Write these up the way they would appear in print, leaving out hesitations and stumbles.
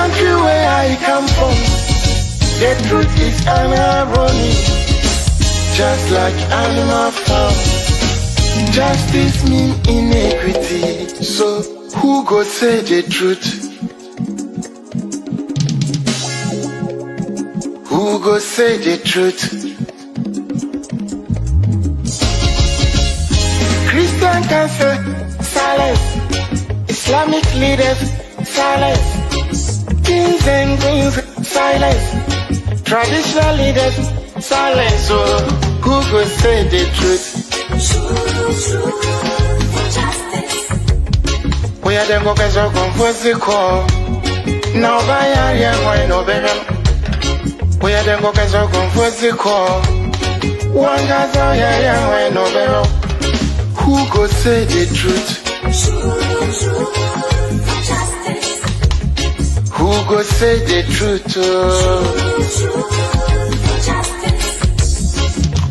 country where I come from, the truth is an irony. Just like animal farm, justice mean inequity. So who go say the truth? Who go say the truth? Christian can say silence, Islamic leaders silence, kings and queens silence, traditional leaders silence. So who go say the truth? We are the workers of composite call. Now by area, why no better? We are the workers of composite call. One guy's out here, why no better? Who go say the truth? Who go say the truth?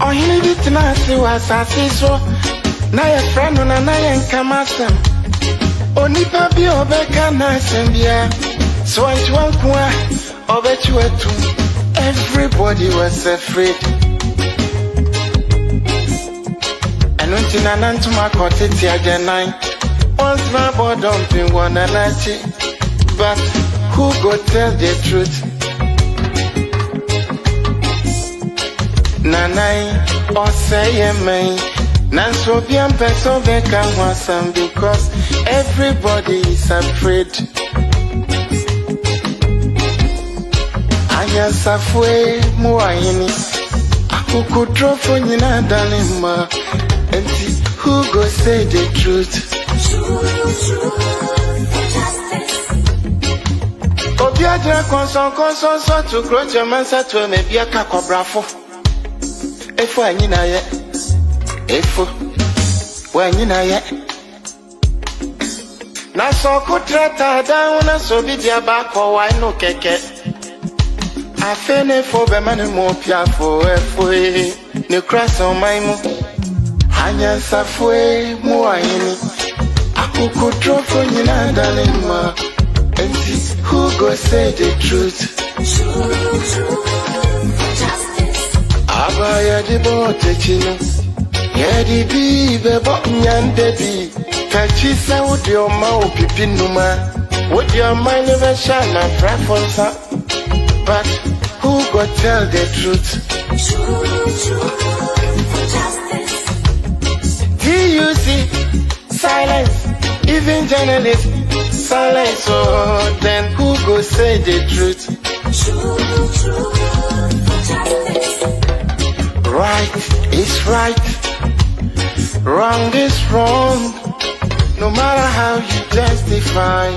Oh, he need it now, see what I see so. Now your friend on a nine come at them. Only papi obeka nice and yeah. So I want one over to it too. Everybody was afraid. And when Tina to my cottage again nine. Once my boy dumping one and I see. But who go tell the truth? Nanai or say me. Nanso bien person beka wasam because everybody is afraid. Aya safwe muayini. Aku drop for nyina dalima. Enti who go say the truth? Obiaja konson so to grow Germansa to me biaka kobrafo. Efo anyina ye. Efo when you know yet. Na so kutrata down na so be dia back or why no keke. I fene for be man mo pia for efo ne cross on my mo. Hanya safwe mo ayini. Akuku drop for you na dalima. And who go say the truth? Abaya di bote chino. Yedi bi bebo nyande bi. Kachi sa udi oma upipi numa. Would your mind never shine my preference? But who go tell the truth? TUC, silence. Even journalists, silence. Oh, then who go say the truth? Right is right. Wrong is wrong, no matter how you justify.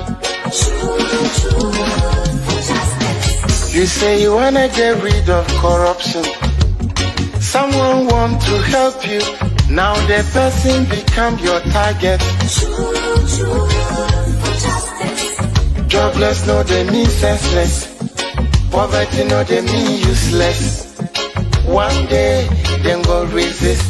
You say you wanna get rid of corruption. Someone want to help you, now the person become your target. Jobless no they mean senseless, poverty no they mean useless. One day them go resist.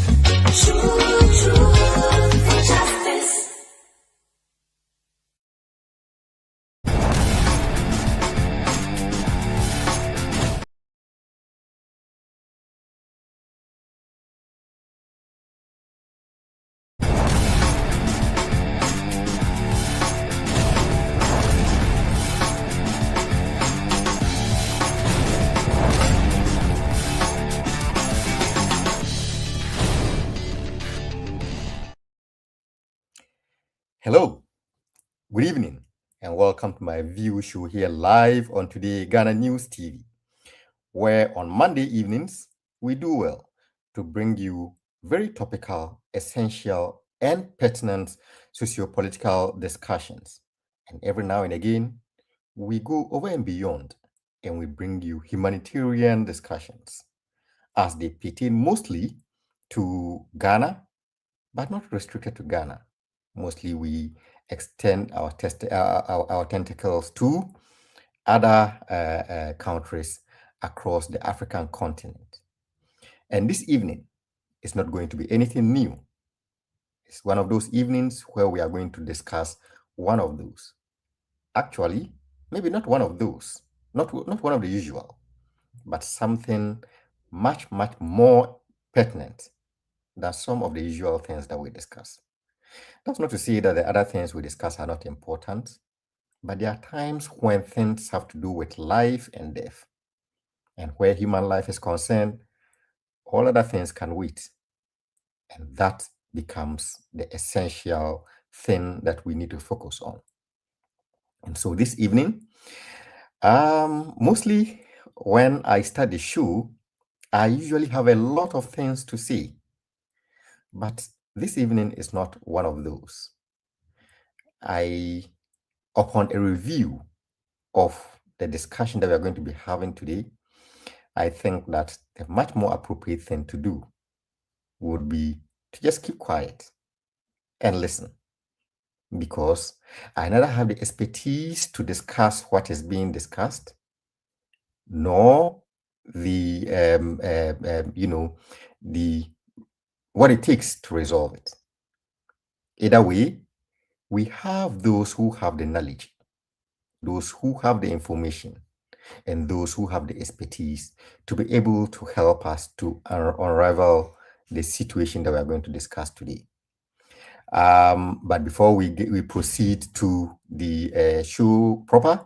Hello, good evening, and welcome to my view show here live on Todayghananews TV, where on Monday evenings we do well to bring you very topical, essential, and pertinent socio-political discussions. And every now and again, we go over and beyond and we bring you humanitarian discussions as they pertain mostly to Ghana, but not restricted to Ghana. Mostly we extend our tentacles to other countries across the African continent. And this evening is not going to be anything new. It's one of those evenings where we are going to discuss one of those. Actually, maybe not one of those, not one of the usual, but something much, much more pertinent than some of the usual things that we discuss. That's not to say that the other things we discuss are not important, but there are times when things have to do with life and death. And where human life is concerned, all other things can wait. And that becomes the essential thing that we need to focus on. And so this evening, mostly when I start the show, I usually have a lot of things to say. But this evening is not one of those. Upon a review of the discussion that we are going to be having today, I think that the much more appropriate thing to do would be to just keep quiet and listen, because I neither have the expertise to discuss what is being discussed, nor the the what it takes to resolve it. Either way, we have those who have the knowledge, those who have the information, and those who have the expertise to be able to help us to unravel the situation that we are going to discuss today. But before we proceed to the show proper,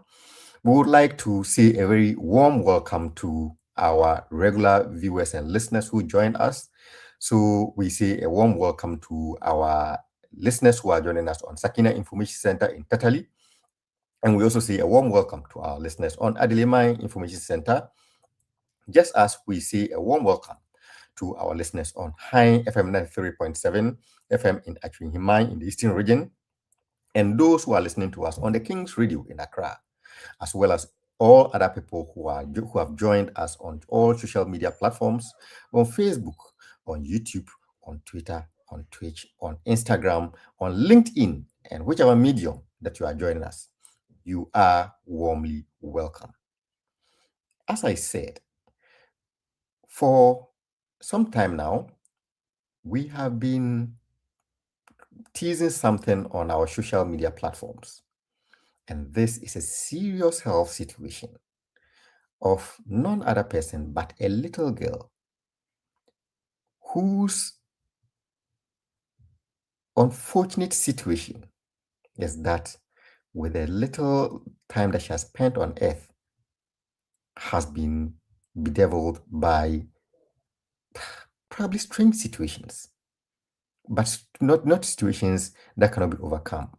we would like to say a very warm welcome to our regular viewers and listeners who join us. So we say a warm welcome to our listeners who are joining us on Sakina Information Center in Tatali. And we also say a warm welcome to our listeners on Adelimai Information Center, just as we say a warm welcome to our listeners on High FM 93.7 FM in Achwinhimai in the Eastern region, and those who are listening to us on the King's Radio in Accra, as well as all other people who have joined us on all social media platforms, on Facebook, on YouTube, on Twitter, on Twitch, on Instagram, on LinkedIn, and whichever medium that you are joining us. You are warmly welcome. As I said, for some time now, we have been teasing something on our social media platforms. And this is a serious health situation of none other person but a little girl whose unfortunate situation is that with the little time that she has spent on earth has been bedeviled by probably strange situations, but not situations that cannot be overcome.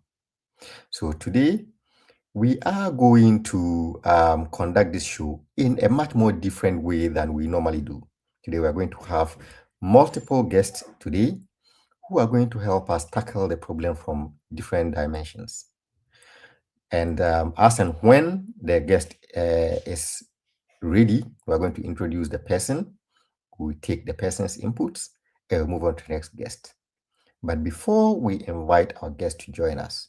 So today, we are going to conduct this show in a much more different way than we normally do. Today, we are going to have multiple guests today who are going to help us tackle the problem from different dimensions. And as and when the guest is ready, we are going to introduce the person. We take the person's inputs and we'll move on to the next guest. But before we invite our guest to join us,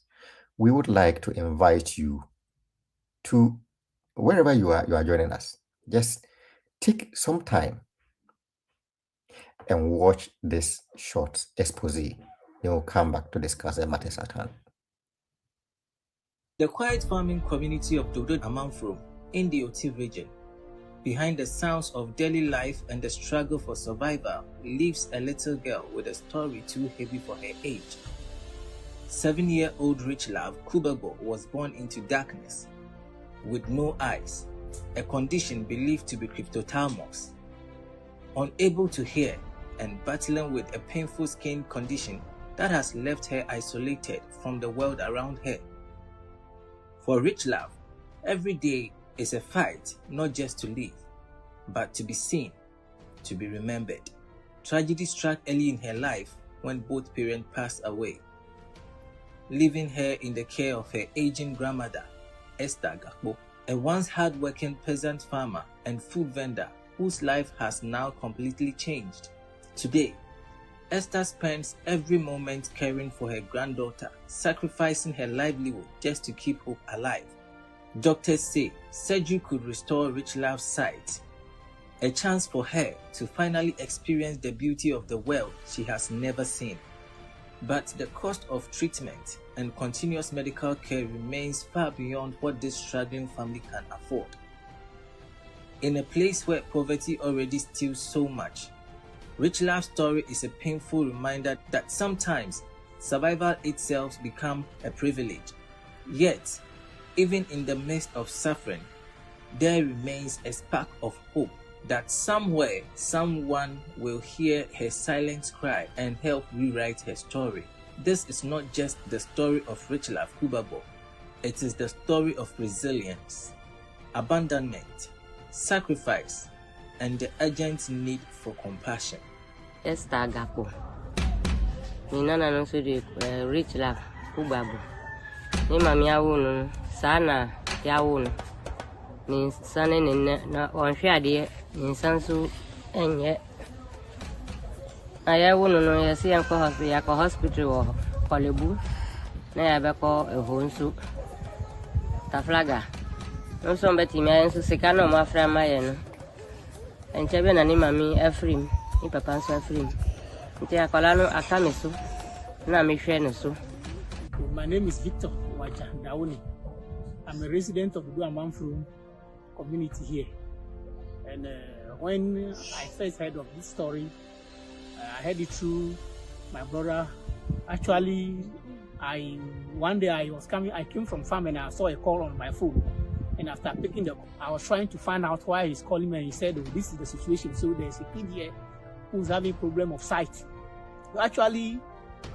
we would like to invite you to wherever you are joining us. Just take some time and watch this short expose. Then we'll come back to discuss the matters at hand. The quiet farming community of Todayghananews in the Oti region, behind the sounds of daily life and the struggle for survival, lives a little girl with a story too heavy for her age. 7-year-old Richlove Kubego was born into darkness with no eyes, a condition believed to be cryptophthalmos. Unable to hear and battling with a painful skin condition that has left her isolated from the world around her. For Richlove, every day is a fight not just to live, but to be seen, to be remembered. Tragedy struck early in her life when both parents passed away, leaving her in the care of her aging grandmother, Esther Gakpo, a once hard-working peasant farmer and food vendor whose life has now completely changed. Today, Esther spends every moment caring for her granddaughter, sacrificing her livelihood just to keep hope alive. Doctors say surgery could restore Richlove's sight, a chance for her to finally experience the beauty of the world she has never seen. But the cost of treatment and continuous medical care remains far beyond what this struggling family can afford. In a place where poverty already steals so much, Richlove's story is a painful reminder that sometimes survival itself becomes a privilege. Yet, even in the midst of suffering, there remains a spark of hope that somewhere someone will hear her silent cry and help rewrite her story. This is not just the story of Richlove Kubabo. It is the story of resilience, abandonment, sacrifice, and the urgent need for compassion. Esther Gapo. Ni nana no so de Richlove Kubabo. Ni mami awu no sana ya wu no. Ni sane ni na onhwe ade ni sanso enye. Aya wu no no ya si yanko hospital wo Kolebu. Na ya be ko ehonsu. Taflaga. No so mbeti mi ayensu sika no ma fra ma ye no. Enchebe na ni mami Efrim. Ni papa so Efrim. Nti akola no akame so. Na me hwe no so. My name is Victor Waja Dauni. I'm a resident of the Duamamfru community here. And when I first heard of this story, I heard it through my brother. Actually, one day I came from farm and I saw a call on my phone. And after picking the call, I was trying to find out why he's calling me, and he said, oh, this is the situation. So there's a kid here who's having problem of sight. So actually,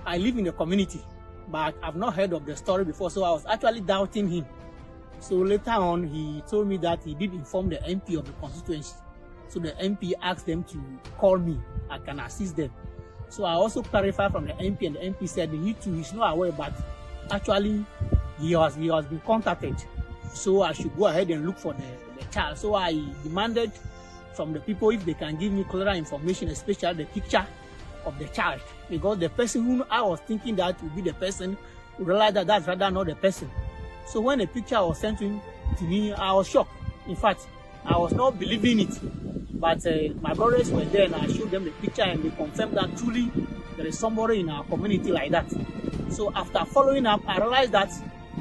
I live in the community, but I've not heard of the story before, so I was actually doubting him. So later on, he told me that he did inform the MP of the constituency. So the MP asked them to call me. I can assist them. So I also clarified from the MP, and the MP said he too is not aware, but actually he has been contacted. So I should go ahead and look for the child. So I demanded from the people if they can give me clearer information, especially the picture of the child, because the person who I was thinking that would be the person, realized that that's rather not the person. So when the picture was sent to me, I was shocked. In fact, I was not believing it. But my brothers were there and I showed them the picture and they confirmed that truly there is somebody in our community like that. So after following up, I realized that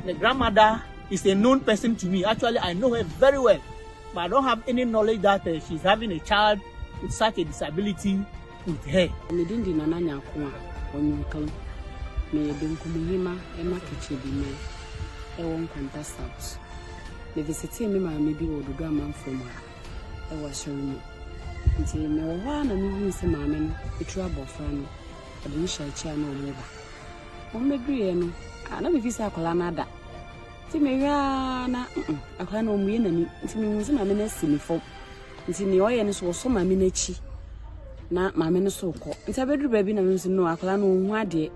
the grandmother is a known person to me. Actually, I know her very well, but I don't have any knowledge that she's having a child with such a disability with her. The visiting me, my maybe or the grandma from her. I was showing me. Until me one and me say, mamma, a trouble friend, but we shall chair no more. Oh, maybe, I know if you say Colanada. Timmy, I can't know me and to me was my minister before. Until the oil was so my miniature. Not my minister so called. It's a better baby, and I know I can't know why, dear.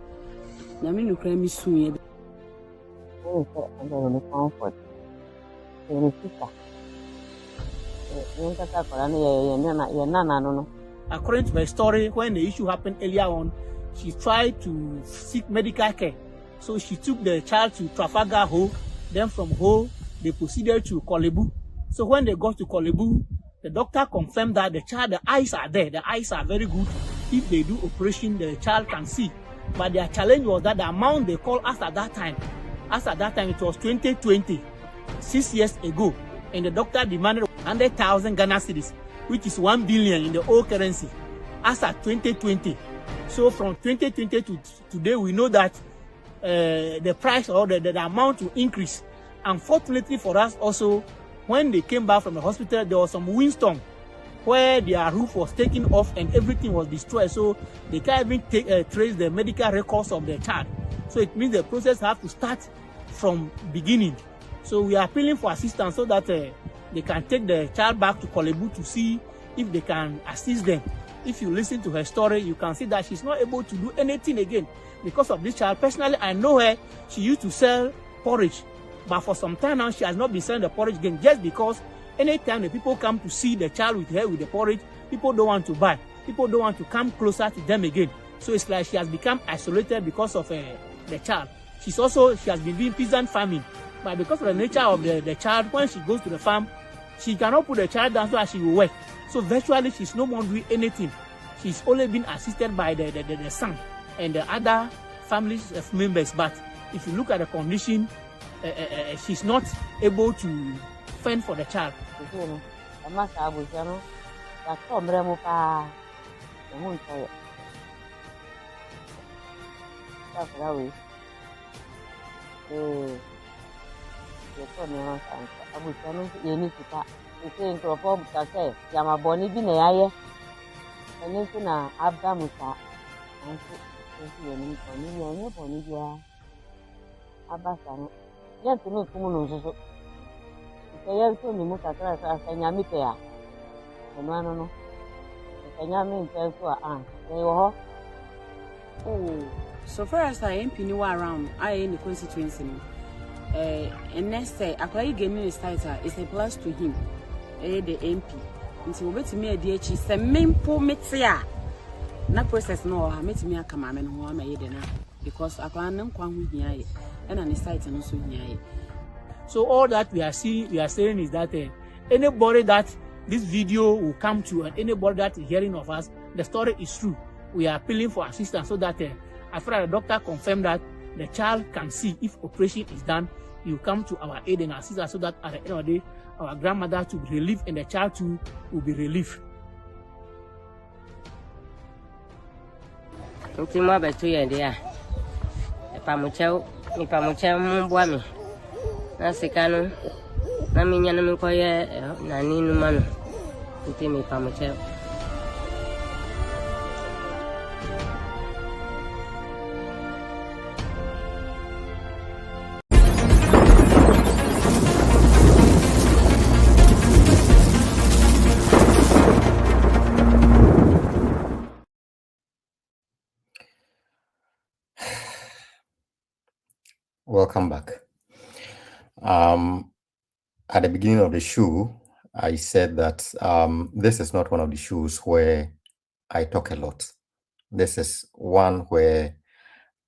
I mean, you cram me soon. Oh, I'm going to comfort. According to my story, when the issue happened earlier on, she tried to seek medical care. So she took the child to Trafalgar Ho. Then from Ho, they proceeded to Kolebu. So when they got to Kolebu, the doctor confirmed that the child, the eyes are there. The eyes are very good. If they do operation, the child can see. But their challenge was that the amount they called us at that time, it was 2020. 6 years ago, and the doctor demanded 100,000 Ghana cedis, which is 1 billion in the old currency, as at 2020. So from 2020 to today, we know that the price or the amount will increase. Unfortunately for us also, when they came back from the hospital, there was some windstorm where their roof was taken off and everything was destroyed. So they can't even trace the medical records of the child. So it means the process has to start from beginning. So we are appealing for assistance so that they can take the child back to Kolebu to see if they can assist them. If you listen to her story, you can see that she's not able to do anything again because of this child. Personally, I know her. She used to sell porridge, but for some time now, she has not been selling the porridge again just because anytime the people come to see the child with her with the porridge, people don't want to buy. People don't want to come closer to them again. So it's like she has become isolated because of the child. She has been doing peasant farming. But because of the nature of the child, when she goes to the farm, she cannot put the child down so that she will work. So virtually, she's no more doing anything. She's only been assisted by the son and the other family members, but if you look at the condition, she's not able to fend for the child. Oh, so far as I am pinning around, I in the constituency. And next day, I getting a title is a plus to him, the MP. Until we to me a DH is the main poor metia. Na process no, I met me a command who I made because I can't come here and an site and also here. So all that we are saying is that anybody that this video will come to and anybody that is hearing of us, the story is true. We are appealing for assistance so that after the doctor confirmed that the child can see if operation is done, you come to our aid and assist us so that at the end of the day, our grandmother to be relieved and the child too will be relieved. Ultima betu ya dia. Pamuchao mbwami. Na sikano. Na minyana mkoye na ninu manu. Ultima pamuchao. Welcome back. At the beginning of the show, I said that this is not one of the shows where I talk a lot. This is one where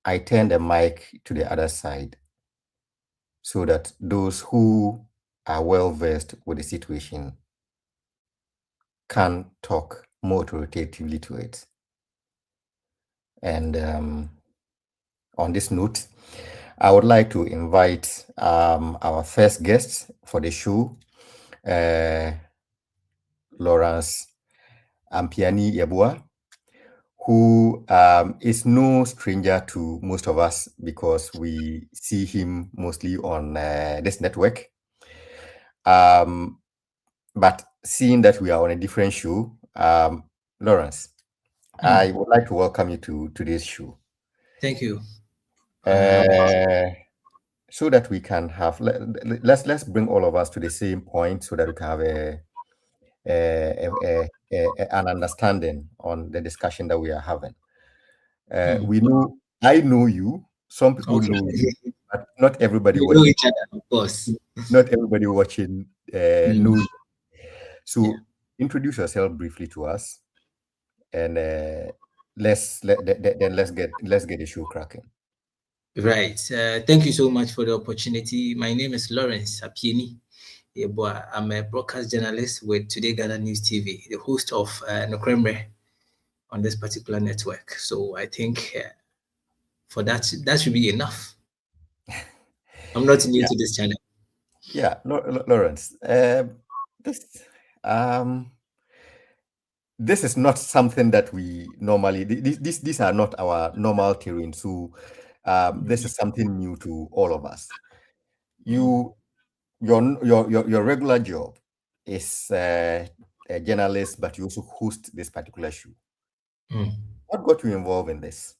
I turn the mic to the other side so that those who are well versed with the situation can talk more authoritatively to it. And on this note, I would like to invite our first guest for the show, Lawrence Ampiani Yabua, who is no stranger to most of us because we see him mostly on this network. But seeing that we are on a different show, Lawrence, I would like to welcome you to today's show. Thank you. So that we can have, let's bring all of us to the same point so that we can have an understanding on the discussion that we are having. I know you, some people know you, but not everybody know each other, of course. Not everybody watching knows. So introduce yourself briefly to us, and let's get the show cracking. Right. Thank you so much for the opportunity. My name is Lawrence Apieni. I'm a broadcast journalist with Todayghananews TV, the host of Nokremre on this particular network. So I think for that should be enough. I'm not new to this channel. Yeah, Lawrence. This is not something that we normally. These are not our normal terrain. So this is something new to all of us. Your regular job is a journalist, but you also host this particular show. What got you involved in this?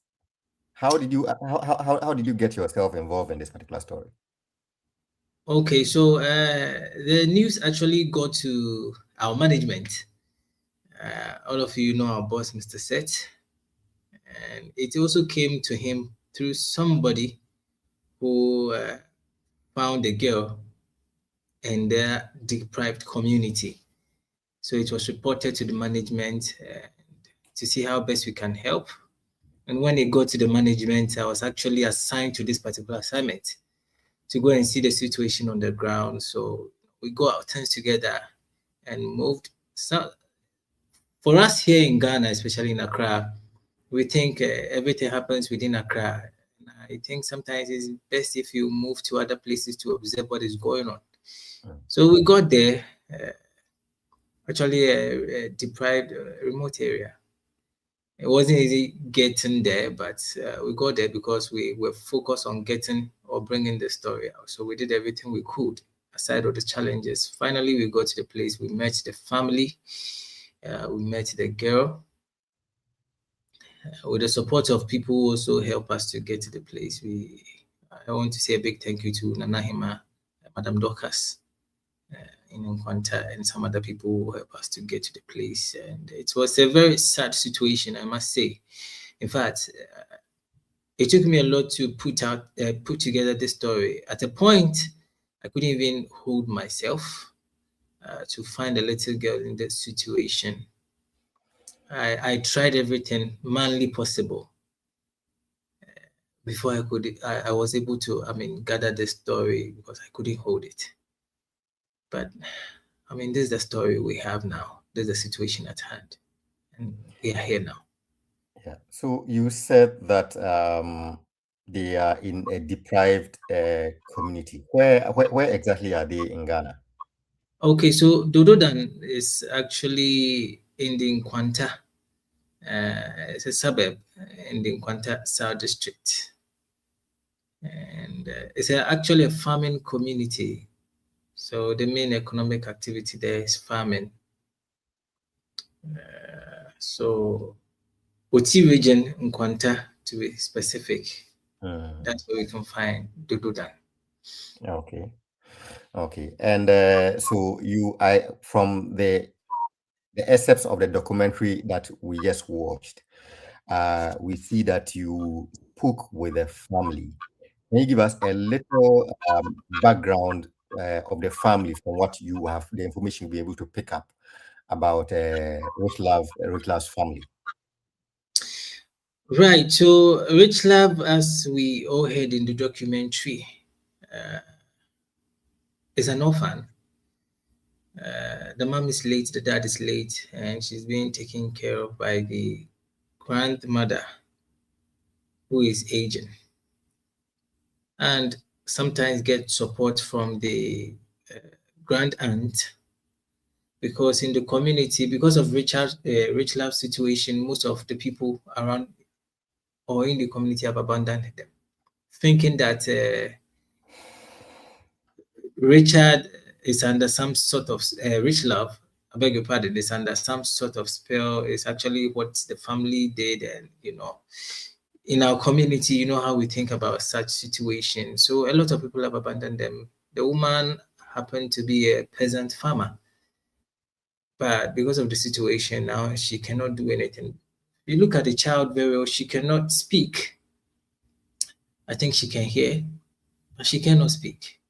How did you get yourself involved in this particular story? Okay, so the news actually got to our management. All of you know our boss, Mr. Seth, and it also came to him through somebody who found a girl in their deprived community. So it was reported to the management to see how best we can help. And when it got to the management, I was actually assigned to this particular assignment to go and see the situation on the ground. So we got our hands together and moved. So for us here in Ghana, especially in Accra, we think everything happens within Accra. I think sometimes it's best if you move to other places to observe what is going on. So we got there, actually a deprived, remote area. It wasn't easy getting there, but we got there because we were focused on getting or bringing the story out. So we did everything we could aside of the challenges. Finally, we got to the place. We met the family. We met the girl. With the support of people who also help us to get to the place. I want to say a big thank you to Nana Hima, Madam Dorcas, in Nkwanta, and some other people who help us to get to the place. And it was a very sad situation, I must say. In fact, it took me a lot to put together this story. At a point, I couldn't even hold myself to find a little girl in this situation. I tried everything manly possible before I was able to, gather the story, because I couldn't hold it. But, this is the story we have now. This is the situation at hand. And we are here now. Yeah. So you said that they are in a deprived community. Where exactly are they in Ghana? Okay, so Dododan is actually in the Nkwanta. It's a suburb in the Nkwanta South District. And it's actually a farming community. So the main economic activity there is farming. So Oti region, Nkwanta, to be specific, that's where we can find Dododan. Okay. And so from the excerpts of the documentary that we just watched, we see that you spoke with the family. Can you give us a little background of the family from what you have, the information you'll be able to pick up about Richlove's family? Right. So Richlove, as we all heard in the documentary, is an orphan. The mom is late, the dad is late, and she's being taken care of by the grandmother, who is aging, and sometimes get support from the grand aunt, because in the community, because of Richlove's situation, most of the people around or in the community have abandoned them, thinking that Richard is under some sort of Richlove, I beg your pardon, is under some sort of spell. Is actually what the family did, and in our community, you know how we think about such situations. So a lot of people have abandoned them. The woman happened to be a peasant farmer, but because of the situation now, she cannot do anything. You look at the child very well, she cannot speak. I think she can hear, but she cannot speak.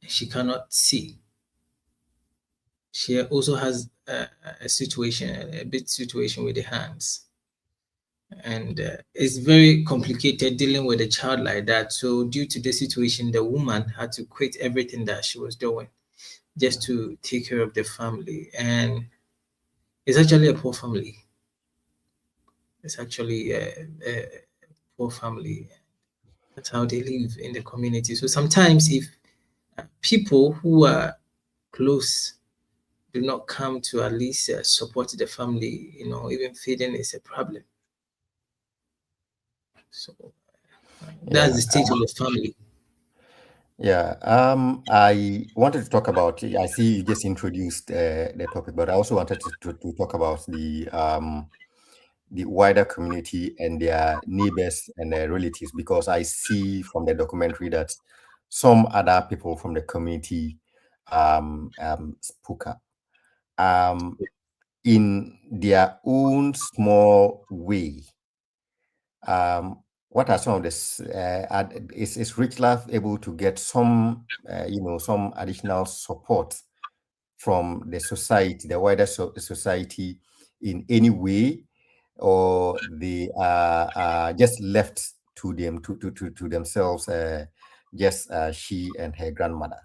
She cannot see. She also has a bit situation with the hands. And it's very complicated dealing with a child like that. So due to the situation, the woman had to quit everything that she was doing just to take care of the family. And it's actually a poor family. It's actually a poor family. That's how they live in the community. So sometimes if people who are close do not come to at least support the family, even feeding is a problem. So that's the state of the family. Yeah, I wanted to talk about, I see you just introduced the topic, but I also wanted to talk about the wider community and their neighbors and their relatives, because I see from the documentary that some other people from the community spoke up in their own small way. What are some of this? Is Richlove able to get some, some additional support from the society, the wider society, in any way, or they are just left to them to themselves, just she and her grandmother?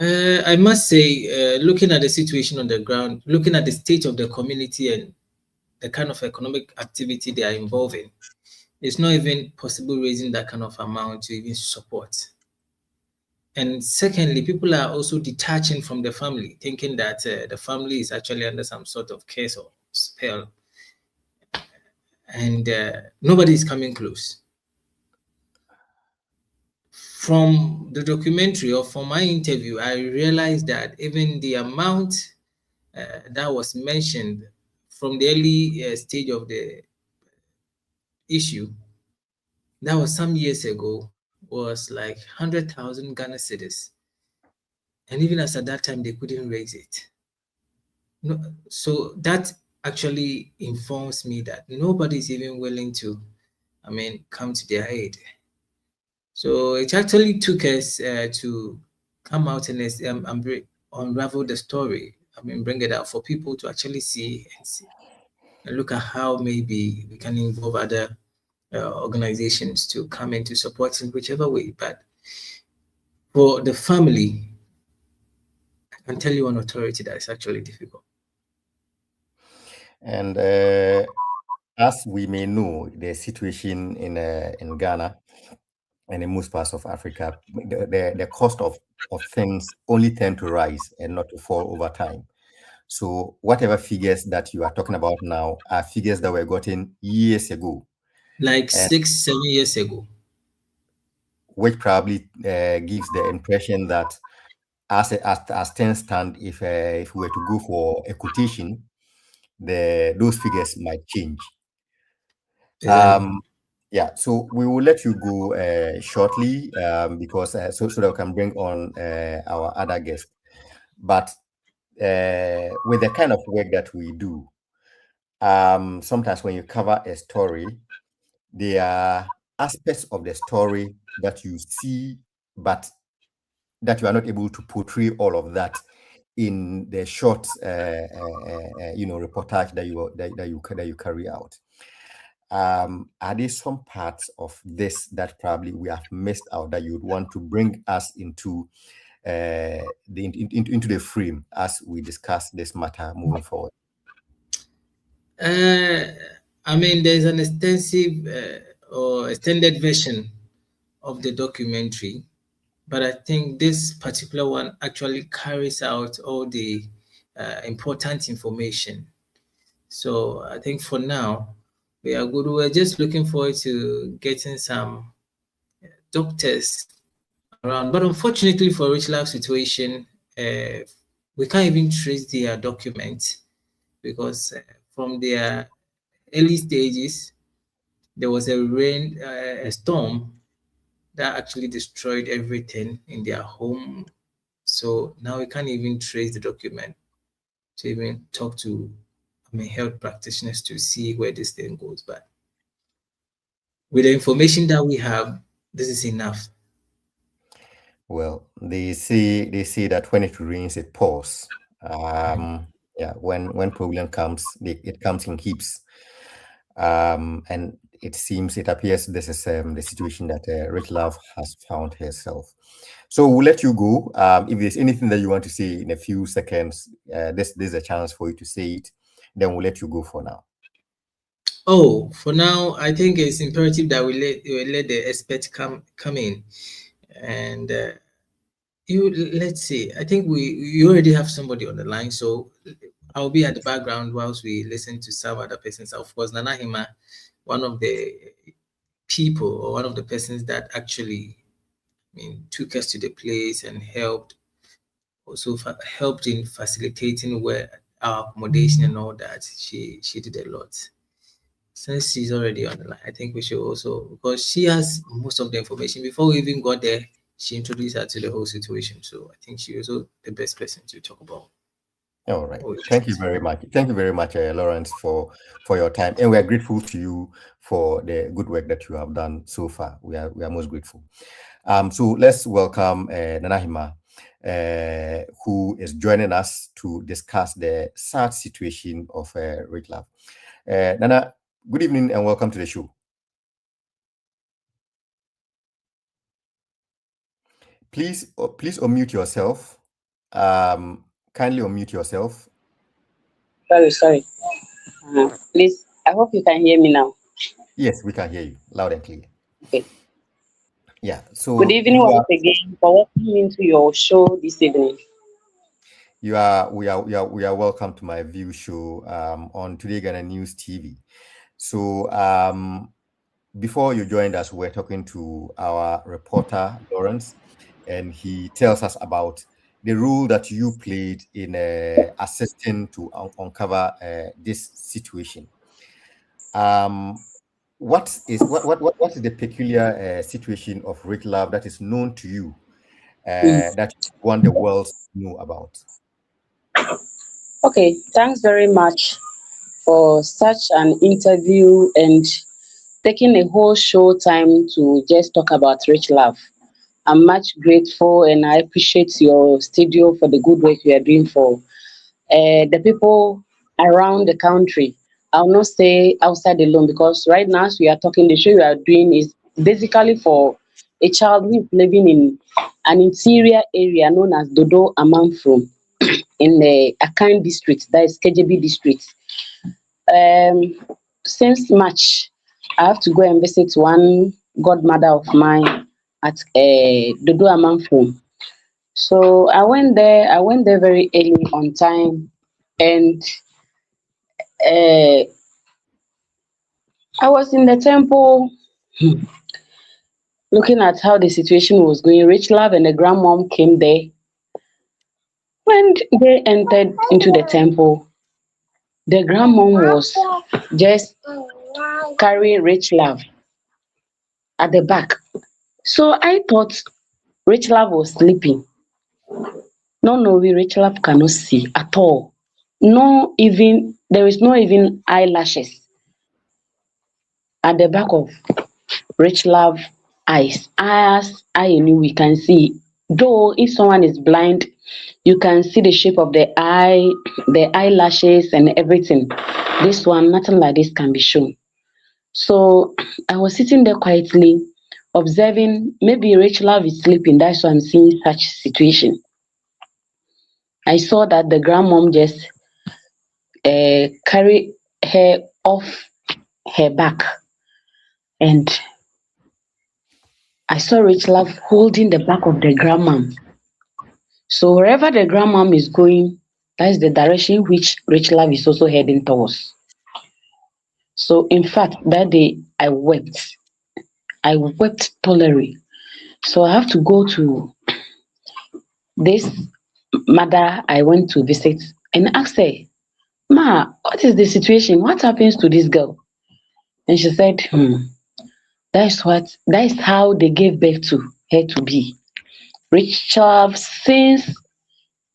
I must say, looking at the situation on the ground, looking at the state of the community and the kind of economic activity they are involved in, it's not even possible raising that kind of amount to even support. And secondly, people are also detaching from the family, thinking that the family is actually under some sort of curse or spell, and nobody is coming close. From the documentary or from my interview, I realized that even the amount that was mentioned from the early stage of the issue, that was some years ago, was like 100,000 Ghana cedis. And even as at that time, they couldn't raise it. No, so that actually informs me that nobody is even willing to, come to their aid. So it actually took us to come out and unravel the story. Bring it out for people to actually see and look at how maybe we can involve other organizations to come in to support in whichever way. But for the family, I can tell you on authority that it's actually difficult. And as we may know, the situation in Ghana and in most parts of Africa, the cost of things only tend to rise and not to fall over time. So whatever figures that you are talking about now are figures that were gotten years ago, Like and 6, 7 years ago. which probably gives the impression that as things stand, if we were to go for a quotation, those figures might change. Exactly. Yeah, so we will let you go shortly because so that we can bring on our other guest. But with the kind of work that we do, sometimes when you cover a story, there are aspects of the story that you see, but that you are not able to portray all of that in the short, reportage that you carry out. Are there some parts of this that probably we have missed out that you'd want to bring us into into the frame as we discuss this matter moving forward? There's an extensive or extended version of the documentary, but I think this particular one actually carries out all the important information. So I think for now, we are good. We're just looking forward to getting some doctors around. But unfortunately for Richlove'S situation, we can't even trace their documents because from their early stages, there was a storm that actually destroyed everything in their home. So now we can't even trace the document to even talk to health practitioners to see where this thing goes. But with the information that we have, this is enough. Well, they say that when it rains, it pours. Yeah, when problem comes, it comes in heaps. And it appears this is the situation that Richlove has found herself. So we'll let you go. If there's anything that you want to say in a few seconds, this is a chance for you to say it. Then we'll let you go for now. Oh, for now, I think it's imperative that we let the experts come in, and let's see. I think you already have somebody on the line, so I'll be at the background whilst we listen to some other persons. Of course, Nana Hima, one of the people or one of the persons that actually, took us to the place and helped in facilitating where our accommodation and all that. She did a lot. Since she's already on the line, I think we should also, because she has most of the information. Before we even got there, she introduced her to the whole situation. So I think she also the best person to talk about. All right. Thank you very much. Thank you very much, Lawrence, for your time, and we are grateful to you for the good work that you have done so far. We are most grateful. So let's welcome Nanahima, who is joining us to discuss the sad situation of Richlove. Nana, good evening and welcome to the show. Please unmute yourself. Kindly unmute yourself. Sorry. Please, I hope you can hear me now. Yes, we can hear you loud and clear. Okay. Yeah. Good So evening once again for welcoming me to your show this evening. we are welcome to my view show on Todayghananews TV. So before you joined us, we were talking to our reporter Lawrence, and he tells us about the role that you played in assisting to uncover this situation. Um, what is the peculiar situation of Rich Love that is known to you Mm. that you want the world to know about? Okay, thanks very much for such an interview and taking a whole show time to just talk about Rich Love. I'm much grateful and I appreciate your studio for the good work you are doing for the people around the country. I'll not stay outside alone because right now, as we are talking, the show you are doing is basically for a child who is living in an interior area known as Dodo Amanfrom in the Akan district, that is KJB district. Um, since March, I have to go and visit one godmother of mine at Dodo Amanfrom. So I went there. I went there very early on time, and uh, I was in the temple looking at how the situation was going. Rich Love and the grandmom came there. When they entered into the temple, the grandmom was just carrying Rich Love at the back. So I thought Rich Love was sleeping. No, no, we Rich Love cannot see at all. No, even there is no even eyelashes at the back of Rich Love eyes. As I knew we can see. Though if someone is blind, you can see the shape of the eye, the eyelashes and everything. This one, nothing like this can be shown. So I was sitting there quietly, observing maybe Rich Love is sleeping. That's why I'm seeing such situation. I saw that the grandmom just carry her off her back, and I saw Rich Love holding the back of the grandmom. So wherever the grandmom is going, that is the direction which Rich Love is also heading towards. So in fact, that day I wept. I wept tolerantly. So I have to go to this mother I went to visit and ask her, Ma, what is the situation? What happens to this girl? And she said, that is how they gave birth to her to be. Rich Love, since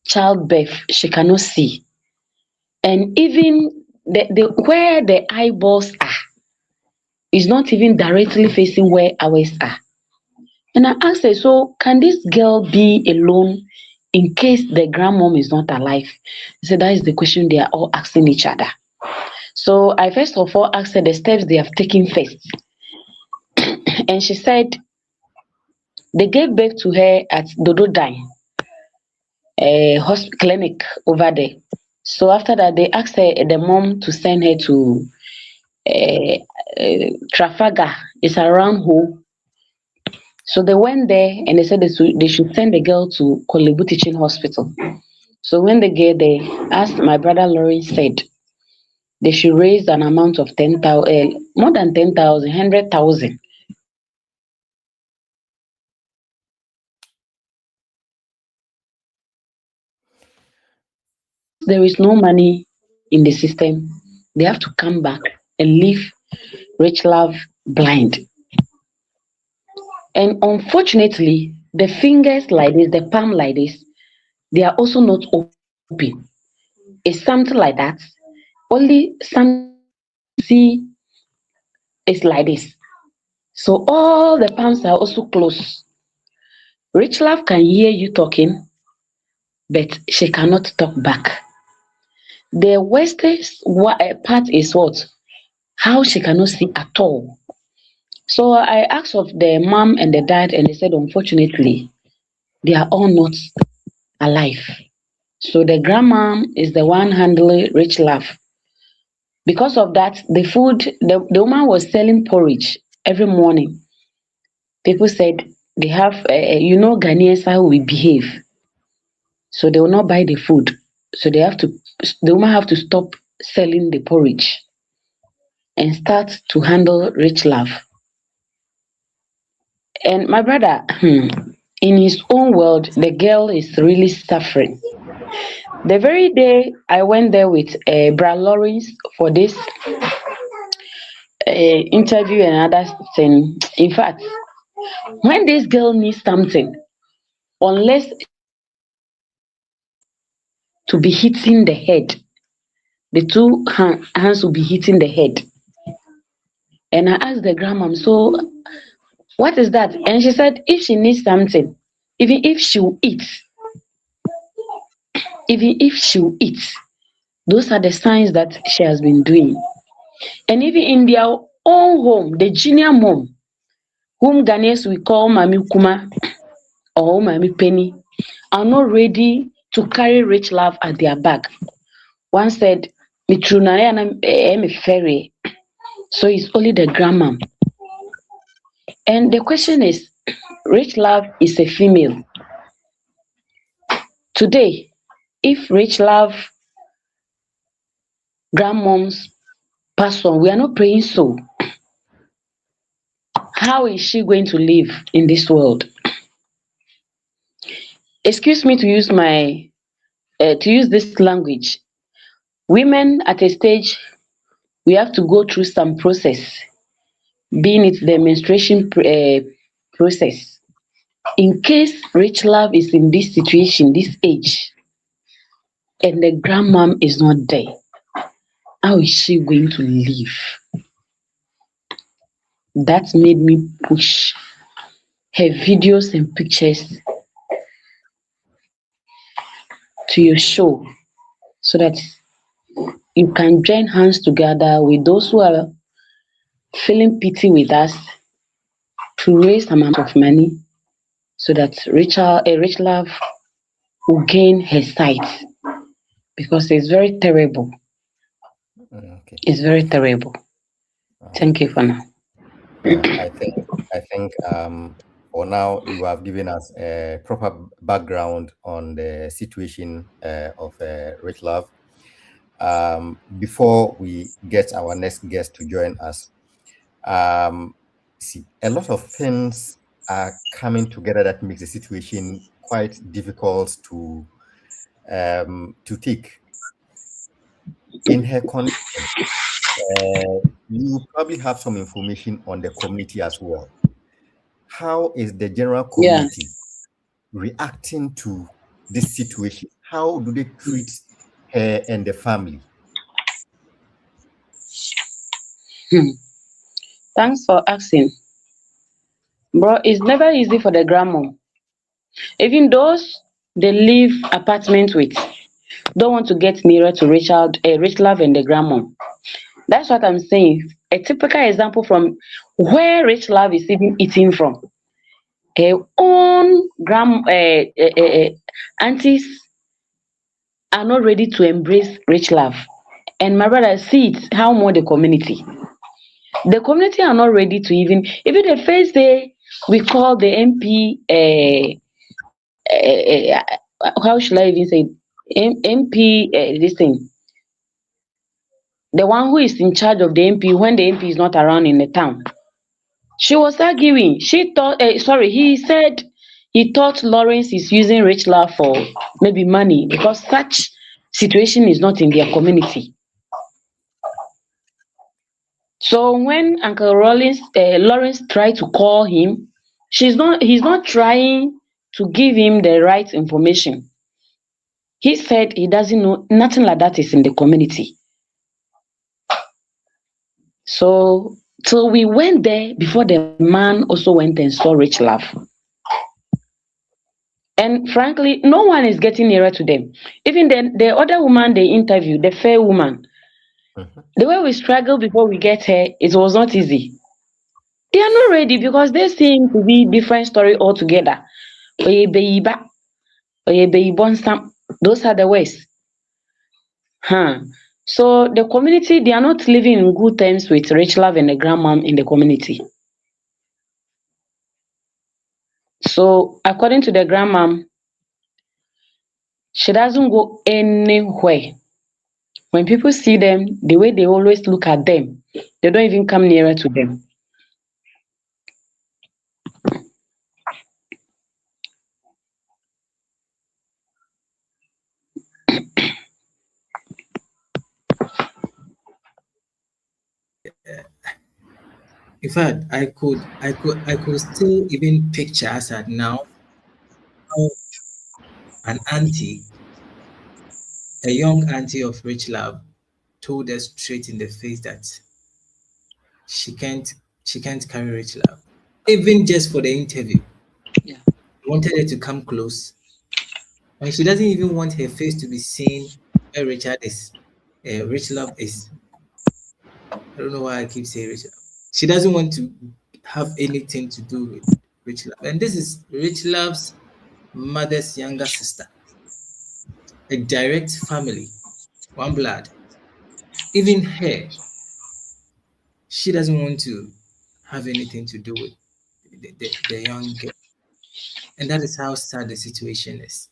childbirth, she cannot see. And even the where the eyeballs are is not even directly facing where ours are. And I asked her, so can this girl be alone in case the grandmom is not alive? She said that is the question they are all asking each other. So I first of all asked her the steps they have taken first. And she said they gave birth to her at Dodo Dine, a hospital clinic over there. So after that, they asked her, the mom, to send her to Trafalgar. It's around who. So they went there and they said they should send the girl to Kolebu Teaching Hospital. So when they get there, as my brother Laurie said, they should raise an amount of 10,000, more than 10,000, 100,000. There is no money in the system. They have to come back and leave Rich Love blind. And unfortunately, the fingers like this, the palm like this, they are also not open. It's something like that. Only some see is like this. So all the palms are also closed. Rich Love can hear you talking, but she cannot talk back. The worst part is what? How she cannot see at all. So I asked of the mom and the dad, and they said, unfortunately, they are all not alive. So the grandmom is the one handling Rich Love. Because of that, the woman was selling porridge every morning. People said they have, Ghanaians how we behave, so they will not buy the food. So the woman have to stop selling the porridge and start to handle Rich Love. And my brother, in his own world, the girl is really suffering. The very day I went there with Brad Lawrence for this interview and other thing, in fact, when this girl needs something, unless to be hitting the head, the hands will be hitting the head. And I asked the grandmom, so what is that? And she said, if she needs something, even if she will eat, those are the signs that she has been doing. And even in their own home, the junior mom, whom Ghanaians we call Mami Kuma or Mami Penny, are not ready to carry Rich Love at their back. One said, ferry. So it's only the grandmom. And the question is, Rich Love is a female. Today, if Rich Love grandmoms pass on, we are not praying so. How is she going to live in this world? Excuse me to use this language. Women at a stage, we have to go through some process, being it the menstruation process. In case Rich Love is in this situation, this age, and the grandmom is not there, how is she going to live? That made me push her videos and pictures to your show so that you can join hands together with those who are feeling pity with us to raise some amount of money so that Rich Love will gain her sight, because it's very terrible. Okay. It's very terrible. Thank you for now. I think for now you have given us a proper background on the situation of Rich Love. Before we get our next guest to join us, see, a lot of things are coming together that makes the situation quite difficult to take. In her condition, you probably have some information on the community as well. How is the general community reacting to this situation? How do they treat her and the family? Thanks for asking. Bro, it's never easy for the grandmom. Even those they live apartment with don't want to get nearer to Rich Love and the grandmom. That's what I'm saying. A typical example from where Rich Love is even eating from. Her own aunties are not ready to embrace Rich Love. And my brother, see it, how more the community. The community are not ready to even the first day we call the MP, how should I even say it? MP, this thing, the one who is in charge of the MP when the MP is not around in the town. She was arguing. He said he thought Lawrence is using Rich Love for maybe money because such situation is not in their community. So when Uncle Lawrence tried to call him, he's not trying to give him the right information. He said he doesn't know, nothing like that is in the community. So till we went there before the man also went and saw Rich Love. And frankly, no one is getting nearer to them. Even the other woman they interviewed, the fair woman, the way we struggled before we get her, it was not easy. They are not ready because they seem to be different story altogether. Those are the ways. So the community, they are not living in good terms with Richlove and the grandmom in the community. So according to the grandmom, she doesn't go anywhere. When people see them, the way they always look at them, they don't even come nearer to them. In fact, I could still even picture as at now how an auntie, a young auntie of Richlove, told us straight in the face that she can't carry Richlove, even just for the interview. Yeah. Wanted her to come close, and she doesn't even want her face to be seen where Richlove is. I don't know why I keep saying Richlove. She doesn't want to have anything to do with Richlove, and this is Richlove's mother's younger sister, a direct family, one blood. Even her, she doesn't want to have anything to do with the young girl. And that is how sad the situation is.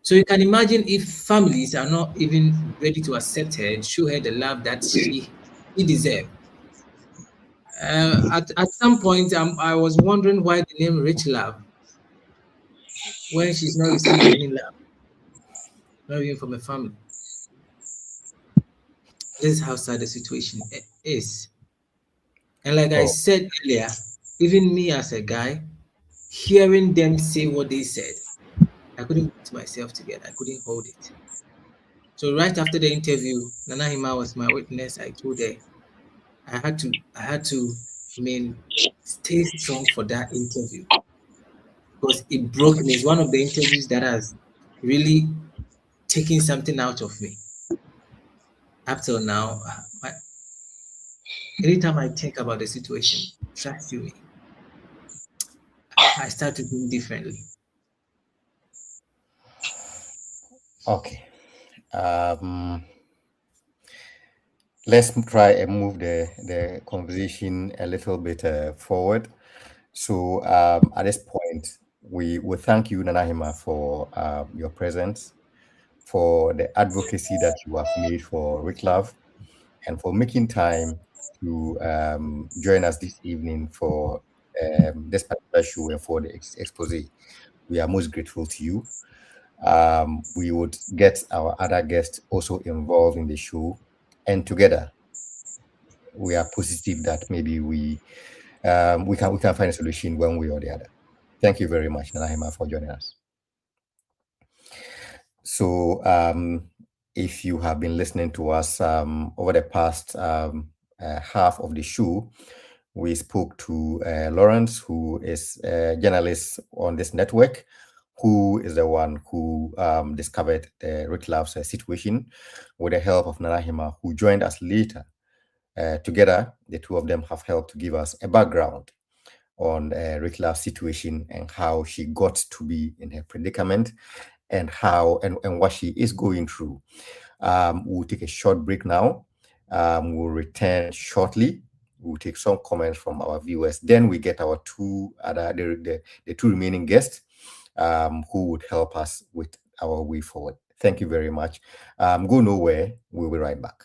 So you can imagine if families are not even ready to accept her and show her the love that she deserves. At some point, I was wondering why the name Rich Love when she's not receiving any love, not even from a family. This is how sad the situation is. And like I Oh, said earlier, even me as a guy, hearing them say what they said, I couldn't put myself together. I couldn't hold it. So right after the interview, Nana Hima was my witness. I told her I had to, I mean, stay strong for that interview because it broke me. It's one of the interviews that has really taken something out of me. Up till now, anytime I think about the situation, trust you me, I start to think differently. okay. Um, let's try and move the conversation a little bit forward. So at this point, we thank you, Nanahima, for your presence, for the advocacy that you have made for Rick Love, and for making time to join us this evening for this particular show and for the expose. We are most grateful to you. We would get our other guests also involved in the show, and together we are positive that maybe we can find a solution one way or the other. Thank you very much, Nanahima, for joining us. So, if you have been listening to us over the past half of the show, we spoke to Lawrence, who is a journalist on this network, who is the one who discovered the Richlove's situation with the help of Nanahima, who joined us later. Together, the two of them have helped to give us a background on Richlove's situation and how she got to be in her predicament and how and what she is going through. We'll take a short break now. We'll return shortly. We'll take some comments from our viewers. Then we get our the two remaining guests who would help us with our way forward. Thank you very much. Go nowhere. We'll be right back.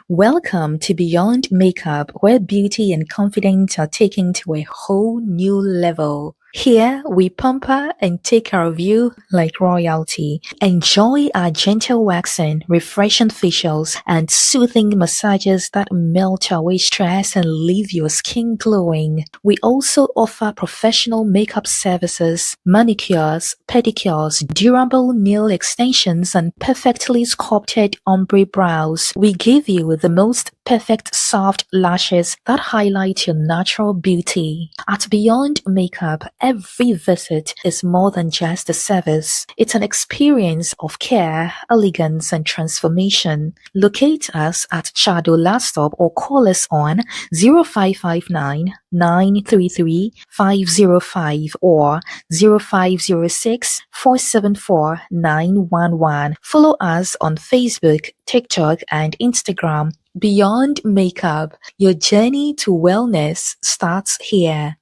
Welcome to Beyond Makeup, where beauty and confidence are taken to a whole new level. Here, we pamper and take care of you like royalty. Enjoy our gentle waxing, refreshing facials, and soothing massages that melt away stress and leave your skin glowing. We also offer professional makeup services, manicures, pedicures, durable nail extensions, and perfectly sculpted ombre brows. We give you the most perfect soft lashes that highlight your natural beauty. At Beyond Makeup, every visit is more than just a service. It's an experience of care, elegance, and transformation. Locate us at Chado Last Stop or call us on 0559 933 505 or 0506 474 911. Follow us on Facebook, TikTok, and Instagram. Beyond Makeup, your journey to wellness starts here.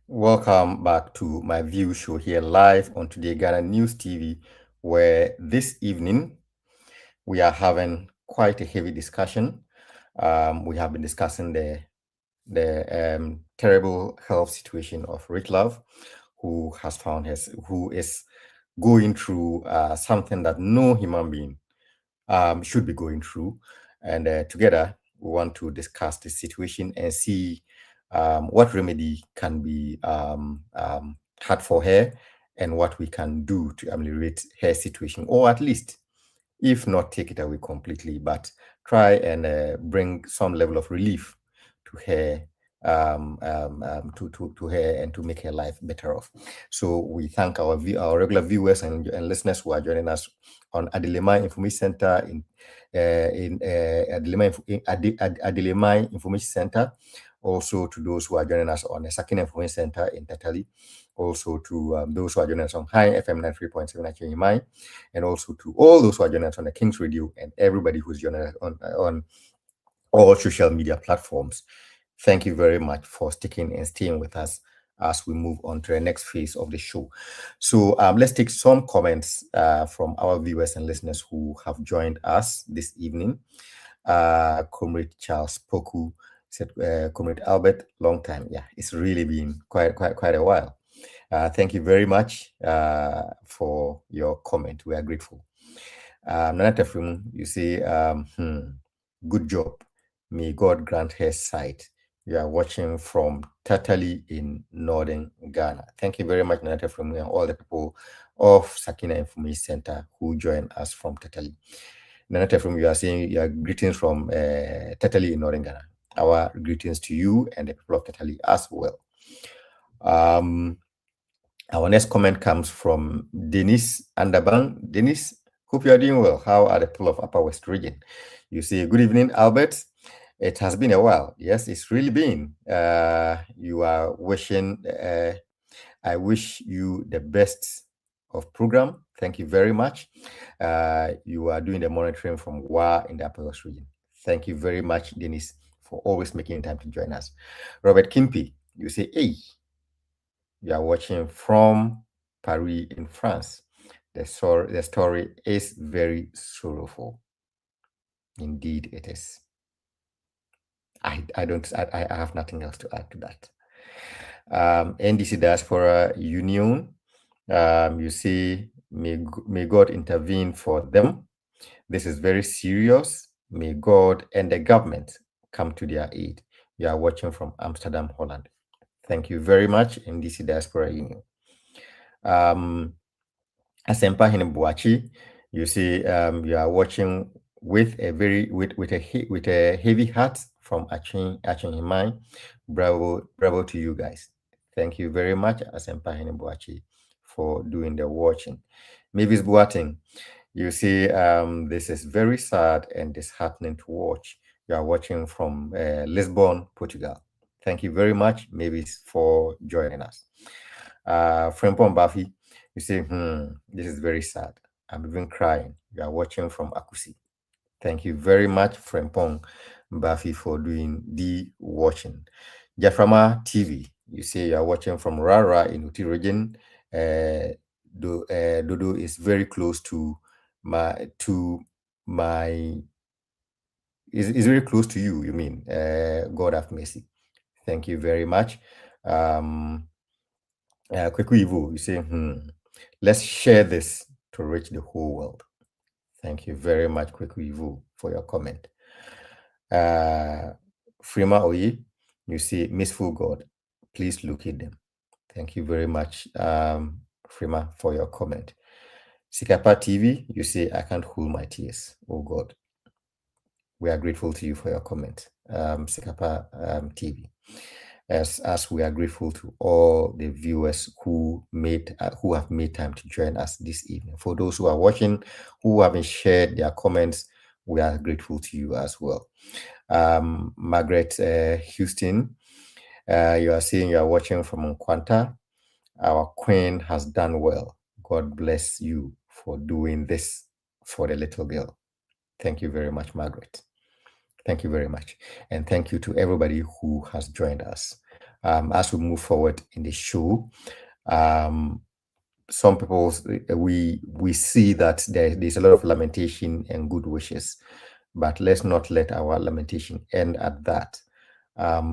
Welcome back to my view show here live on Today Ghana News TV, where this evening we are having quite a heavy discussion. We have been discussing the terrible health situation of Richlove, who is going through something that no human being should be going through. And together, we want to discuss the situation and see what remedy can be had for her and what we can do to ameliorate her situation, or at least, if not take it away completely, but try and bring some level of relief to her, to her, and to make her life better off. So we thank our regular viewers and listeners who are joining us on Adelema Information Center in Adelema Information Center. Also to those who are joining us on the Sakina Information Center in Tatali. Also to those who are joining us on High FM 93.7 at Chinyimai, and also to all those who are joining us on the King's Radio and everybody who's joining us on all social media platforms. Thank you very much for sticking and staying with us as we move on to the next phase of the show. So let's take some comments from our viewers and listeners who have joined us this evening. Comrade Charles Poku said, Comrade Albert, long time. Yeah, it's really been quite a while. Thank you very much for your comment. We are grateful. Nana Tefrim, you say, good job. May God grant her sight. You are watching from Tatali in northern Ghana. Thank you very much, Nana Tefrim, and all the people of Sakina Information Center who join us from Tatali. Nana Tefrim, you are saying your greetings from Tatali in northern Ghana. Our greetings to you and the people of Tatali as well. Our next comment comes from Dennis Andabang. Dennis, hope you are doing well. How are the people of Upper West region? You say, good evening, Albert. It has been a while. Yes, it's really been. You are wishing, I wish you the best of program. Thank you very much. You are doing the monitoring from WA in the Upper West region. Thank you very much, Dennis, for always making time to join us. Robert Kimpi, you say, hey, you are watching from Paris in France. The story is very sorrowful. Indeed, it is. I have nothing else to add to that. NDC Diaspora Union, you see, may God intervene for them. This is very serious. May God and the government come to their aid. You are watching from Amsterdam, Holland. Thank you very much, NDC Diaspora Union. Asempa Hinebuachi, you see, you are watching with a heavy heart from Achin Himai. Bravo to you guys. Thank you very much, Asempa Hinebuachi, for doing the watching. Mavis Boating, you see, this is very sad and disheartening to watch. You are watching from Lisbon, Portugal. Thank you very much, Mavis, for joining us. Frempong Bafi, you say, this is very sad. I'm even crying. You are watching from Akusi. Thank you very much, Frempong Bafi, for doing the watching. Jaframa TV, you say you are watching from Rara in Uti region. Dodo is very close to is very close to you, you mean. God have mercy. Thank you very much. Kweku Ivo, you say, let's share this to reach the whole world. Thank you very much, Kweku Ivo, for your comment. Frima Oyi, you say, Missful God, please locate them. Thank you very much, Frima, for your comment. Sikapa TV, you say, I can't hold my tears. Oh God. We are grateful to you for your comment, Sikapa TV. As we are grateful to all the viewers who have made time to join us this evening. For those who are watching, who haven't shared their comments, we are grateful to you as well. Margaret Houston, you are saying you are watching from Nkwanta. Our queen has done well. God bless you for doing this for the little girl. Thank you very much, Margaret. Thank you very much. And thank you to everybody who has joined us. As we move forward in the show, some people, we see that there's a lot of lamentation and good wishes, but let's not let our lamentation end at that.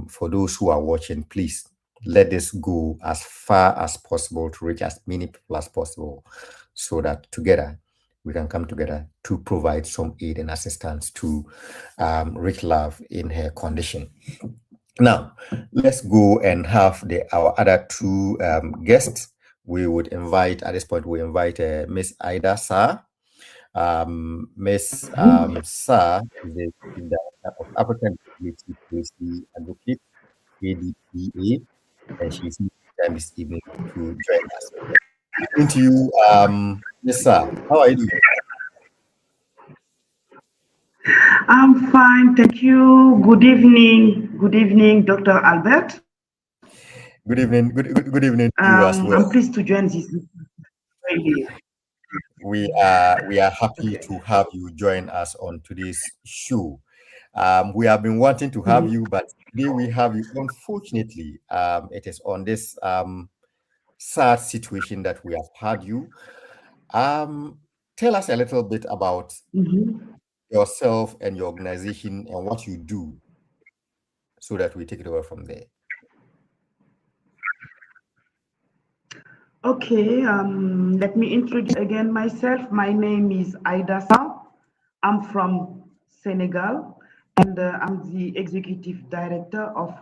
For those who are watching, please let this go as far as possible to reach as many people as possible, so that together we can come together to provide some aid and assistance to Richlove in her condition. Now, let's go and have our other two guests. We would invite, at this point, we invite Miss Ida Sa. Miss Sa is the Director of African Disability Policy Advocate, ADPA, and she's time this evening to join us. Good to you, Miss Sa. How are you doing? I'm fine, thank you. Good evening, Dr. Albert. Good evening. Good evening to you as well. I'm pleased to join this. We are happy to have you join us on today's show. We have been wanting to have you, but today we have you. Unfortunately, it is on this sad situation that we have had you. Tell us a little bit about yourself and your organization and what you do, so that we take it over from there. Okay, let me introduce again myself. My name is Aida Sa. I'm from Senegal, and I'm the Executive Director of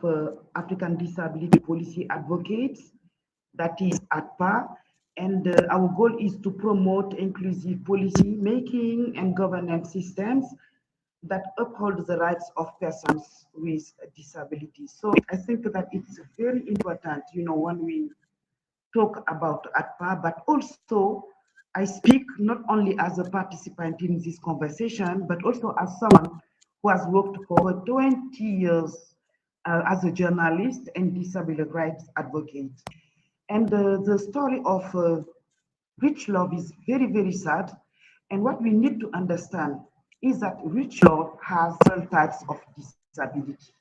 African Disability Policy Advocates, that is ADPA. And our goal is to promote inclusive policy making and governance systems that uphold the rights of persons with disabilities. So I think that it's very important, when we talk about ADPA, but also I speak not only as a participant in this conversation, but also as someone who has worked for 20 years as a journalist and disability rights advocate. And the story of Richlove is very, very sad. And what we need to understand is that Richlove has several types of disability.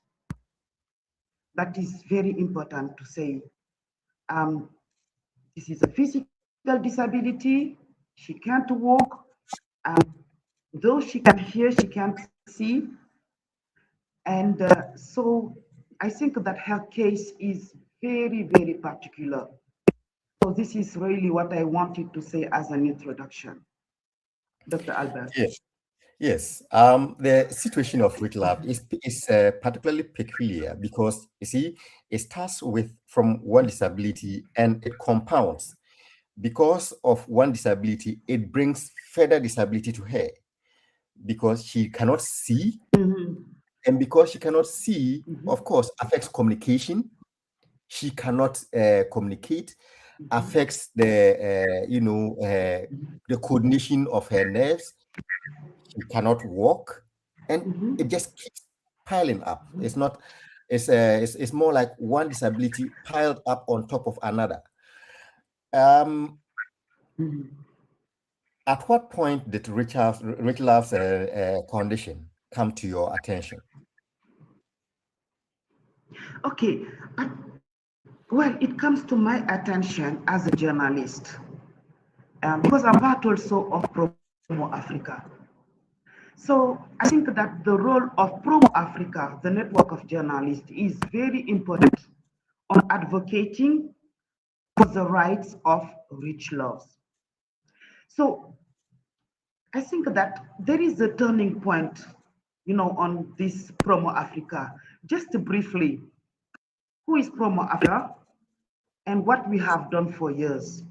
That is very important to say. This is a physical disability. She can't walk. Though she can hear, she can't see. And so I think that her case is very, very particular. So this is really what I wanted to say as an introduction. Dr. Albert. Yes. The situation of Richlove is particularly peculiar because, you see, it starts from one disability and it compounds. Because of one disability, it brings further disability to her because she cannot see. And because she cannot see, of course, affects communication. She cannot communicate, affects the the coordination of her nerves. She cannot walk, and it just keeps piling up. It's not. It's more like one disability piled up on top of another. At what point did Richlove's condition come to your attention? Okay. Well, it comes to my attention as a journalist, because I'm part also of Promo Africa. So I think that the role of Promo Africa, the network of journalists, is very important on advocating for the rights of Richlove's. So I think that there is a turning point, on this Promo Africa. Just briefly, who is Promo Africa and what we have done for years?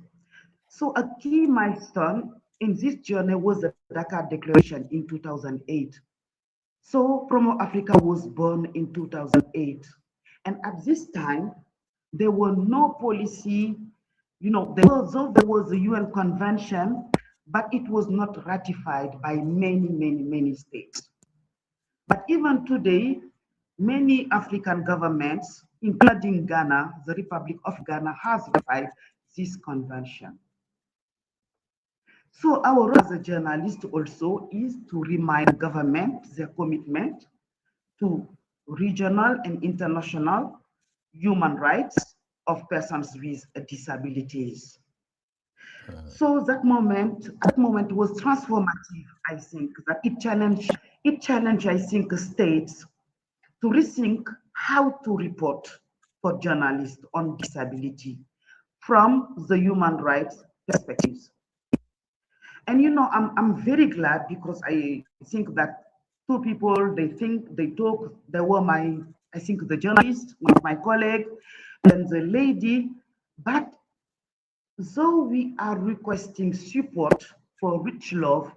So a key milestone in this journey was the Dakar Declaration in 2008. So Promo Africa was born in 2008. And at this time, there were no policy, there was a UN convention, but it was not ratified by many states. But even today, many African governments, including Ghana, the Republic of Ghana, has ratified this convention. So our role as a journalist also is to remind government their commitment to regional and international human rights of persons with disabilities. So that moment was transformative. I think that it challenged, I think, states to rethink how to report for journalists on disability from the human rights perspectives. And I'm very glad because I think that two people, they talk, they were I think the journalist, one of my colleague, and the lady, but though we are requesting support for Richlove,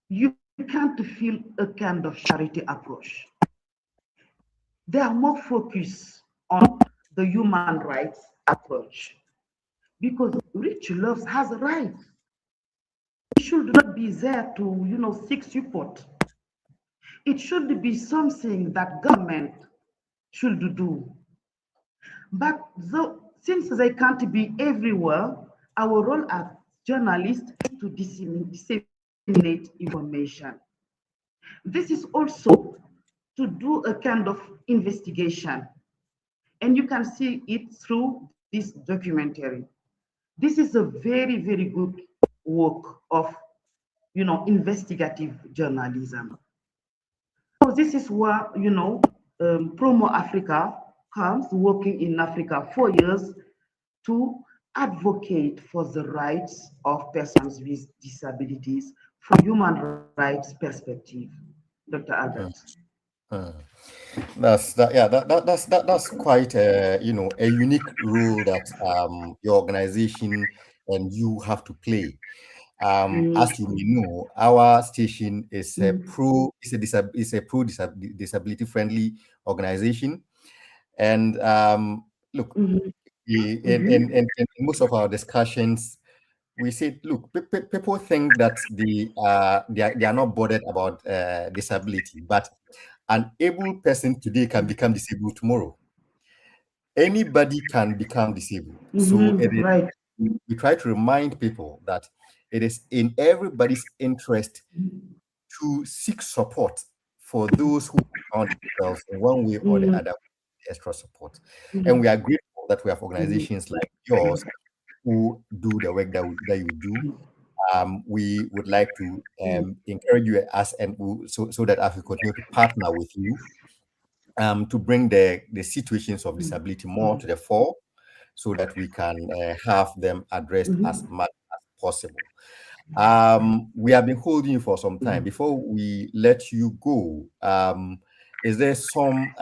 you can't feel a kind of charity approach. They are more focused on the human rights approach because Richlove'S has a right. It should not be there to, seek support. It should be something that government should do. But since they can't be everywhere, our role as journalists is to disseminate information. This is also to do a kind of investigation. And you can see it through this documentary. This is a very good work of, investigative journalism. So this is where, Promo Africa comes, working in Africa for years to advocate for the rights of persons with disabilities from human rights perspective. Dr. Albert. That's quite a unique role that your organization and you have to play. As you may know, our station is a disability friendly organization, and look, in most of our discussions, we said, look, people think that they are not bothered about disability, but an able person today can become disabled tomorrow. Anybody can become disabled. So Right. we try to remind people that it is in everybody's interest to seek support for those who found themselves in one way or the other with extra support. And we are grateful that we have organizations like yours who do the work that you do. We would like to encourage you so that as we continue to partner with you to bring the situations of disability more to the fore so that we can have them addressed as much as possible. We have been holding you for some time. Before we let you go, is there some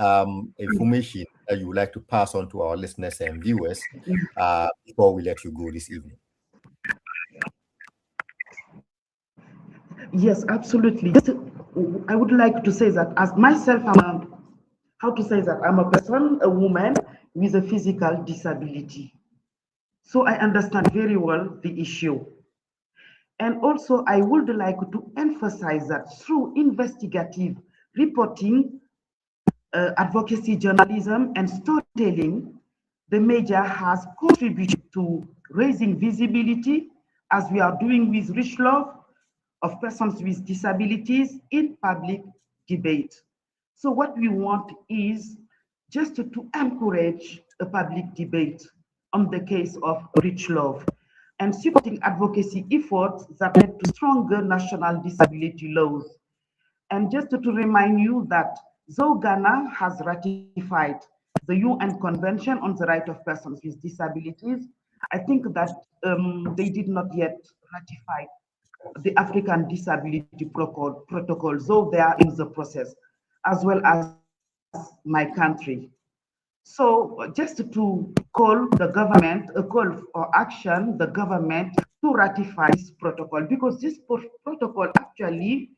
information that you would like to pass on to our listeners and viewers before we let you go this evening? Yes, absolutely. I would like to say that as myself, I'm a person, a woman with a physical disability. So I understand very well the issue. And also, I would like to emphasize that through investigative reporting, advocacy journalism, and storytelling, the media has contributed to raising visibility, as we are doing with Richlove, of persons with disabilities in public debate. So what we want is just to encourage a public debate on the case of Richlove and supporting advocacy efforts that led to stronger national disability laws. And just to remind you that though Ghana has ratified the UN Convention on the Right of Persons with Disabilities, I think that they did not yet ratify the African Disability Protocol, though they are in the process, as well as my country. So just to call the government, a call for action, the government to ratify this protocol, because this protocol actually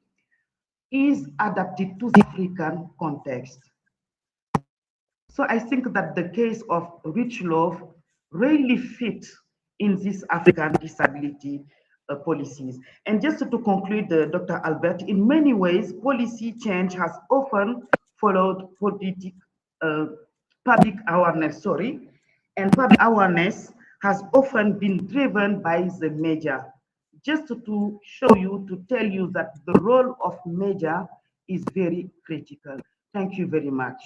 is adapted to the African context. So I think that the case of Richlove really fits in this African disability policies. And just to conclude, Dr. Albert, in many ways, policy change has often followed public awareness, and public awareness has often been driven by the media. Just to show you, to tell you that the role of media is very critical. Thank you very much.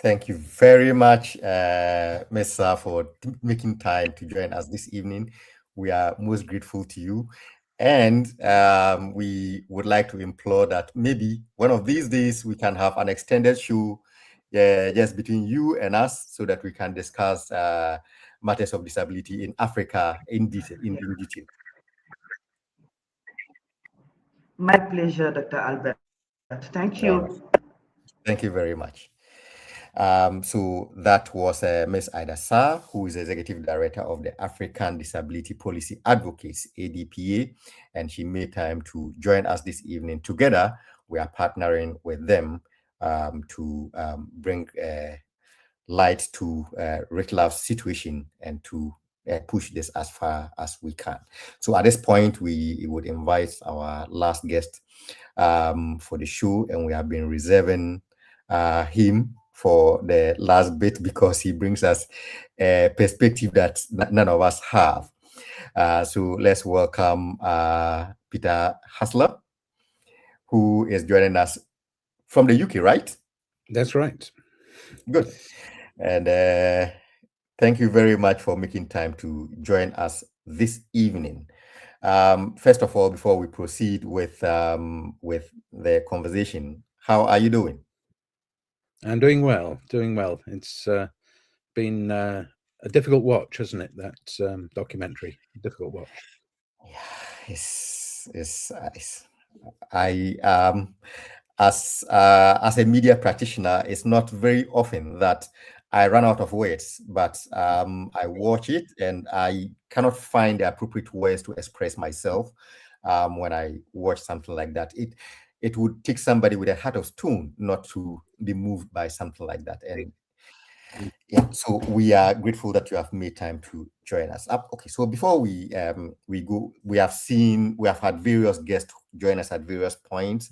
Thank you very much, Ms. Sa, for making time to join us this evening. We are most grateful to you. And we would like to implore that maybe one of these days we can have an extended show just between you and us, so that we can discuss matters of disability in Africa in detail. My pleasure, Dr. Albert. Thank you. Thank you very much. So that was Ms. Ida Sa, who is Executive Director of the African Disability Policy Advocates, ADPA, and she made time to join us this evening. Together, we are partnering with them to bring light to Richlove'S situation and to push this as far as we can. So at this point, we would invite our last guest for the show, and we have been reserving him for the last bit because he brings us a perspective that none of us have. So let's welcome Peter Hassler, who is joining us from the UK, right? That's right. Good. And thank you very much for making time to join us this evening. First of all, before we proceed with the conversation, how are you doing? I'm doing well. It's been a difficult watch, hasn't it? That documentary, difficult watch. Yeah, it's I as a media practitioner, it's not very often that I run out of words, but I watch it and I cannot find the appropriate words to express myself when I watch something like that. It would take somebody with a heart of stone not to be moved by something like that. And yeah, so we are grateful that you have made time to join us. Okay, so before we go, we have had various guests join us at various points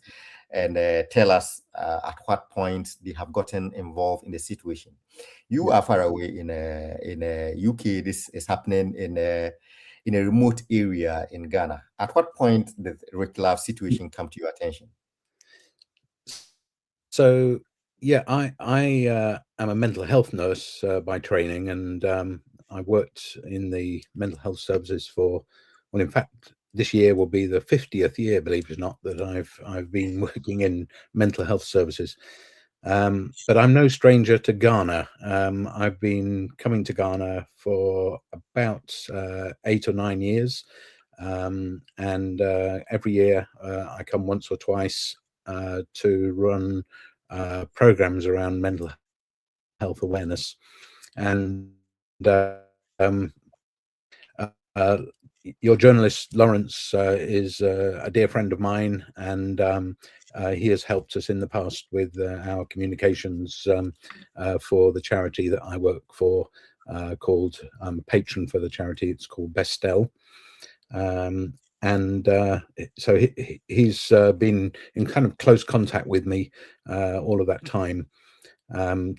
and tell us at what point they have gotten involved in the situation. You are far away in UK. This is happening in a remote area in Ghana. At what point did the Richlove'S situation come to your attention? So yeah, I am a mental health nurse by training, and I worked in the mental health services for, well, in fact, this year will be the 50th year, believe it or not, that I've been working in mental health services. But I'm no stranger to Ghana. I've been coming to Ghana for about 8 or 9 years, and every year I come once or twice to run programs around mental health awareness. And your journalist Lawrence is a dear friend of mine, and he has helped us in the past with our communications for the charity that I work for, called patron for the charity. It's called Bestel. And so he's been in kind of close contact with me all of that time.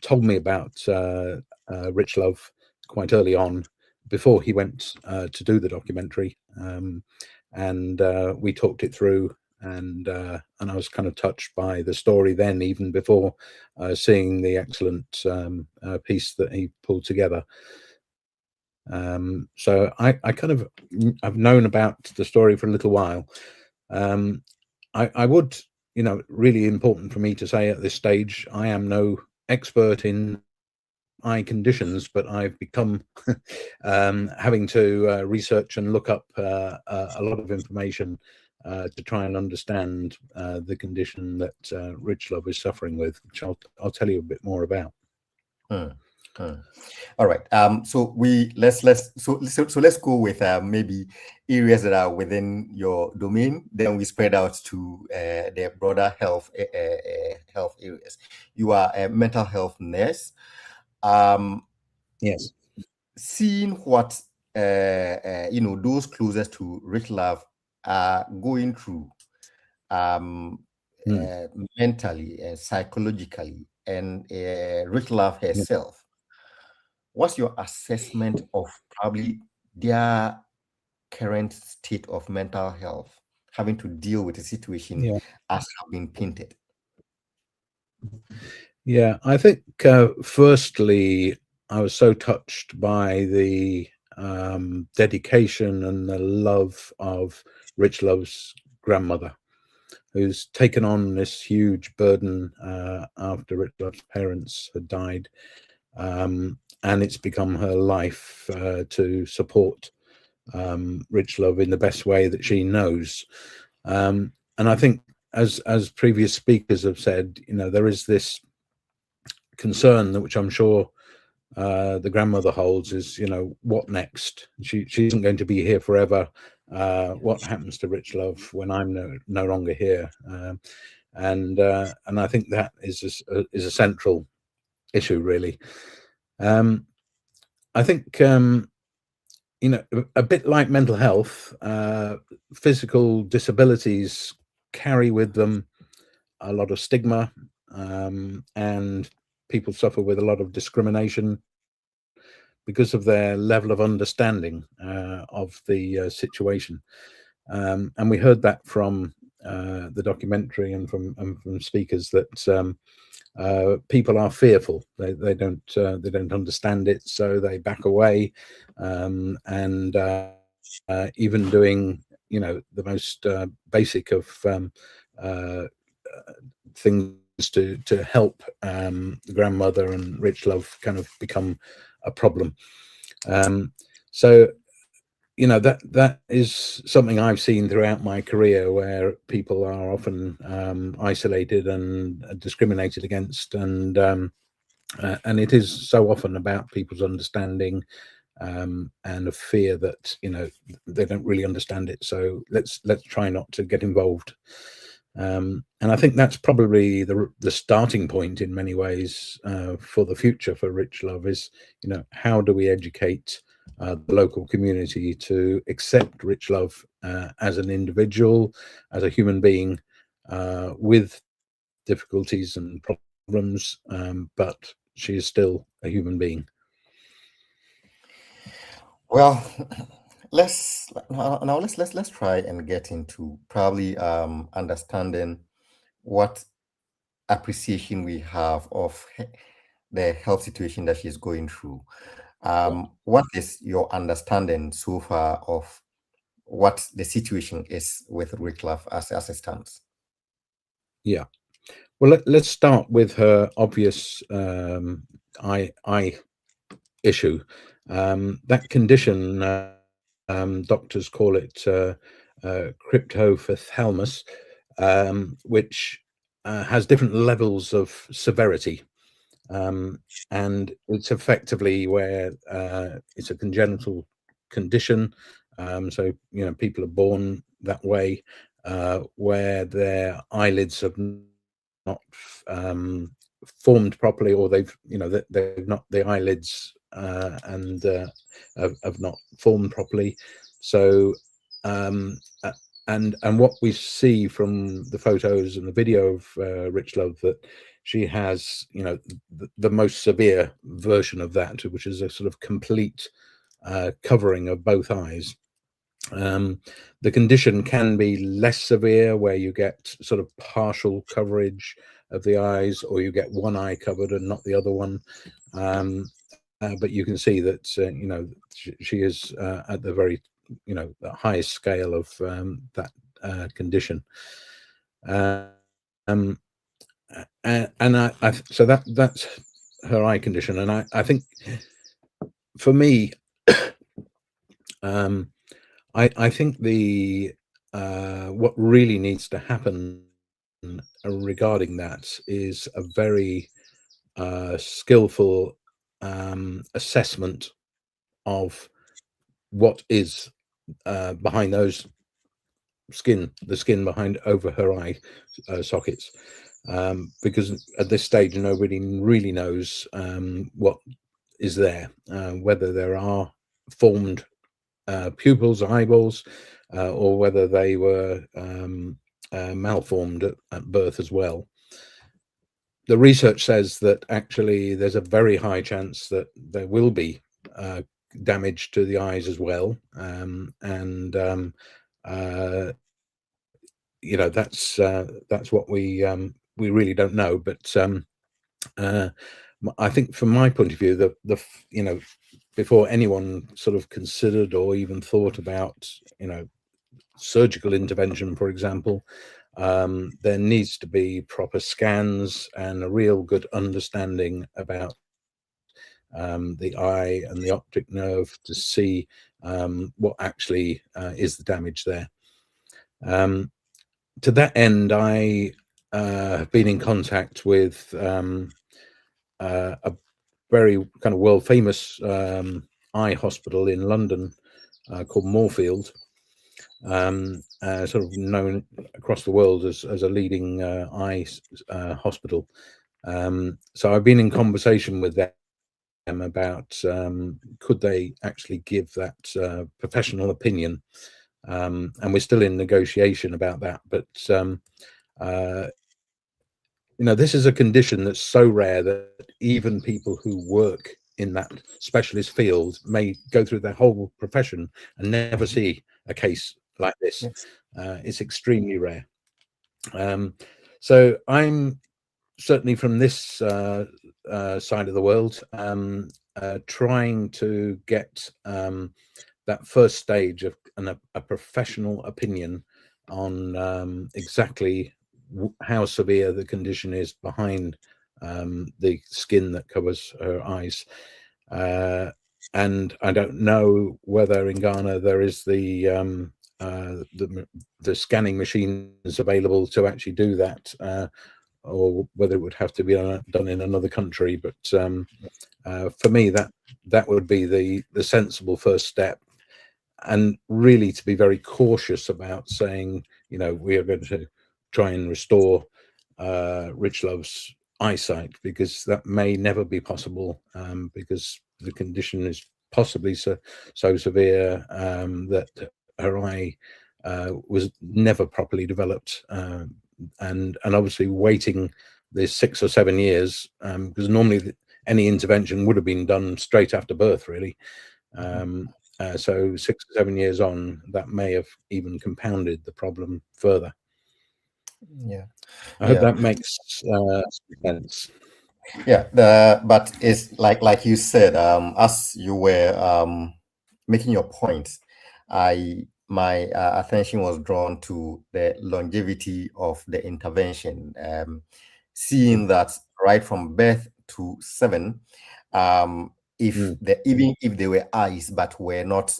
Told me about Richlove quite early on, before he went to do the documentary, and we talked it through, and I was kind of touched by the story then, even before seeing the excellent piece that he pulled together. So I've known about the story for a little while. I would, really important for me to say at this stage, I am no expert in eye conditions, but I've become having to research and look up a lot of information to try and understand the condition that Richlove is suffering with, which I'll tell you a bit more about. All right. So let's go with maybe areas that are within your domain. Then we spread out to the broader health health areas. You are a mental health nurse. Yes. Seeing what those closest to Richlove are going through mentally and psychologically, and Richlove herself. What's your assessment of probably their current state of mental health, having to deal with the situation as have been painted? Yeah, I think firstly, I was so touched by the dedication and the love of Richlove's grandmother, who's taken on this huge burden after Richlove's parents had died. And it's become her life to support Richlove in the best way that she knows. And I think, as previous speakers have said, there is this concern, which I'm sure the grandmother holds, is what next? She isn't going to be here forever. What happens to Richlove when I'm no longer here? And I think that is a central issue, really. I think a bit like mental health, physical disabilities carry with them a lot of stigma, and people suffer with a lot of discrimination because of their level of understanding of the situation. And we heard that from the documentary and from speakers, that people are fearful. They don't understand it, so they back away, and even doing the most basic of things to help the grandmother and Richlove kind of become a problem. So that is something I've seen throughout my career, where people are often isolated and discriminated against, and it is so often about people's understanding and a fear that they don't really understand it. So let's try not to get involved. And I think that's probably the starting point in many ways for the future for Richlove, is how do we educate the local community to accept Richlove as an individual, as a human being with difficulties and problems, but she is still a human being. Well, let's try and get into probably understanding what appreciation we have of the health situation that she's going through. What is your understanding so far of what the situation is with Richlove as it stands? Yeah, well, let's start with her obvious eye issue. That condition, doctors call it cryptophthalmus, which has different levels of severity, and it's effectively where it's a congenital condition. So people are born that way, where their eyelids have not formed properly, or they've not, the eyelids and have not formed properly. So and what we see from the photos and the video of Richlove, that she has the most severe version of that, which is a sort of complete covering of both eyes. The condition can be less severe, where you get sort of partial coverage of the eyes, or you get one eye covered and not the other one. But you can see that she is at the very the highest scale of that condition. And so that's her eye condition, and I think for me, I think the what really needs to happen regarding that is a very skillful assessment of what is behind those the skin behind over her eye sockets, because at this stage nobody really knows what is there, whether there are formed pupils, eyeballs, or whether they were malformed at birth as well. The research says that actually there's a very high chance that there will be damage to the eyes as well, and you know, that's what we really don't know. But I think from my point of view, the you know, before anyone sort of considered or even thought about, you know, surgical intervention, for example, there needs to be proper scans and a real good understanding about the eye and the optic nerve to see what actually is the damage there. To that end, I have been in contact with a very kind of world famous eye hospital in London called Moorfield, sort of known across the world as a leading eye hospital. So I've been in conversation with them about could they actually give that professional opinion, and we're still in negotiation about that. But you know, this is a condition that's so rare that even people who work in that specialist field may go through their whole profession and never see a case like this. It's extremely rare. So I'm certainly from this side of the world trying to get that first stage of a professional opinion on exactly how severe the condition is behind the skin that covers her eyes. And I don't know whether in Ghana there is the scanning machines available to actually do that, or whether it would have to be done in another country. But for me, that would be the sensible first step, and really to be very cautious about saying, you know, we are going to try and restore Richlove's eyesight, because that may never be possible, because the condition is possibly so severe that her eye was never properly developed, and obviously waiting the 6 or 7 years, because normally any intervention would have been done straight after birth, really. So 6 or 7 years on, that may have even compounded the problem further. Yeah, I hope that makes sense. Yeah, but it's like you said, as you were making your point, my attention was drawn to the longevity of the intervention, seeing that right from birth to 7, even if they were eyes but were not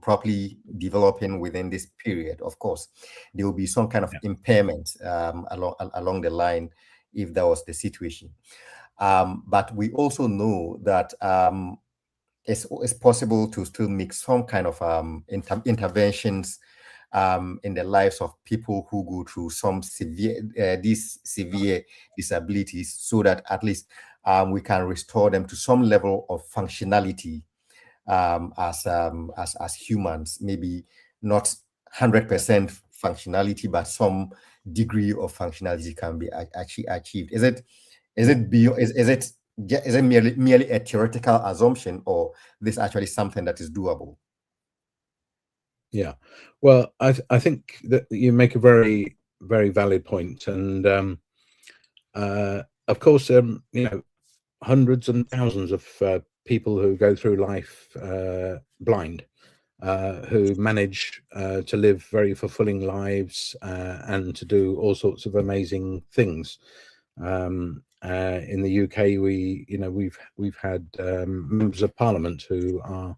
properly developing within this period, of course, there will be some kind of impairment along the line if that was the situation. But we also know that it's possible to still make some kind of interventions in the lives of people who go through some these severe disabilities, so that at least we can restore them to some level of functionality as humans. Maybe not 100% functionality, but some degree of functionality can be actually achieved. Is it merely a theoretical assumption, or this actually something that is doable? Yeah, well, I think that you make a very, very valid point, and of course, you know, hundreds and thousands of people who go through life blind, who manage to live very fulfilling lives and to do all sorts of amazing things. In the UK, we've had members of Parliament who are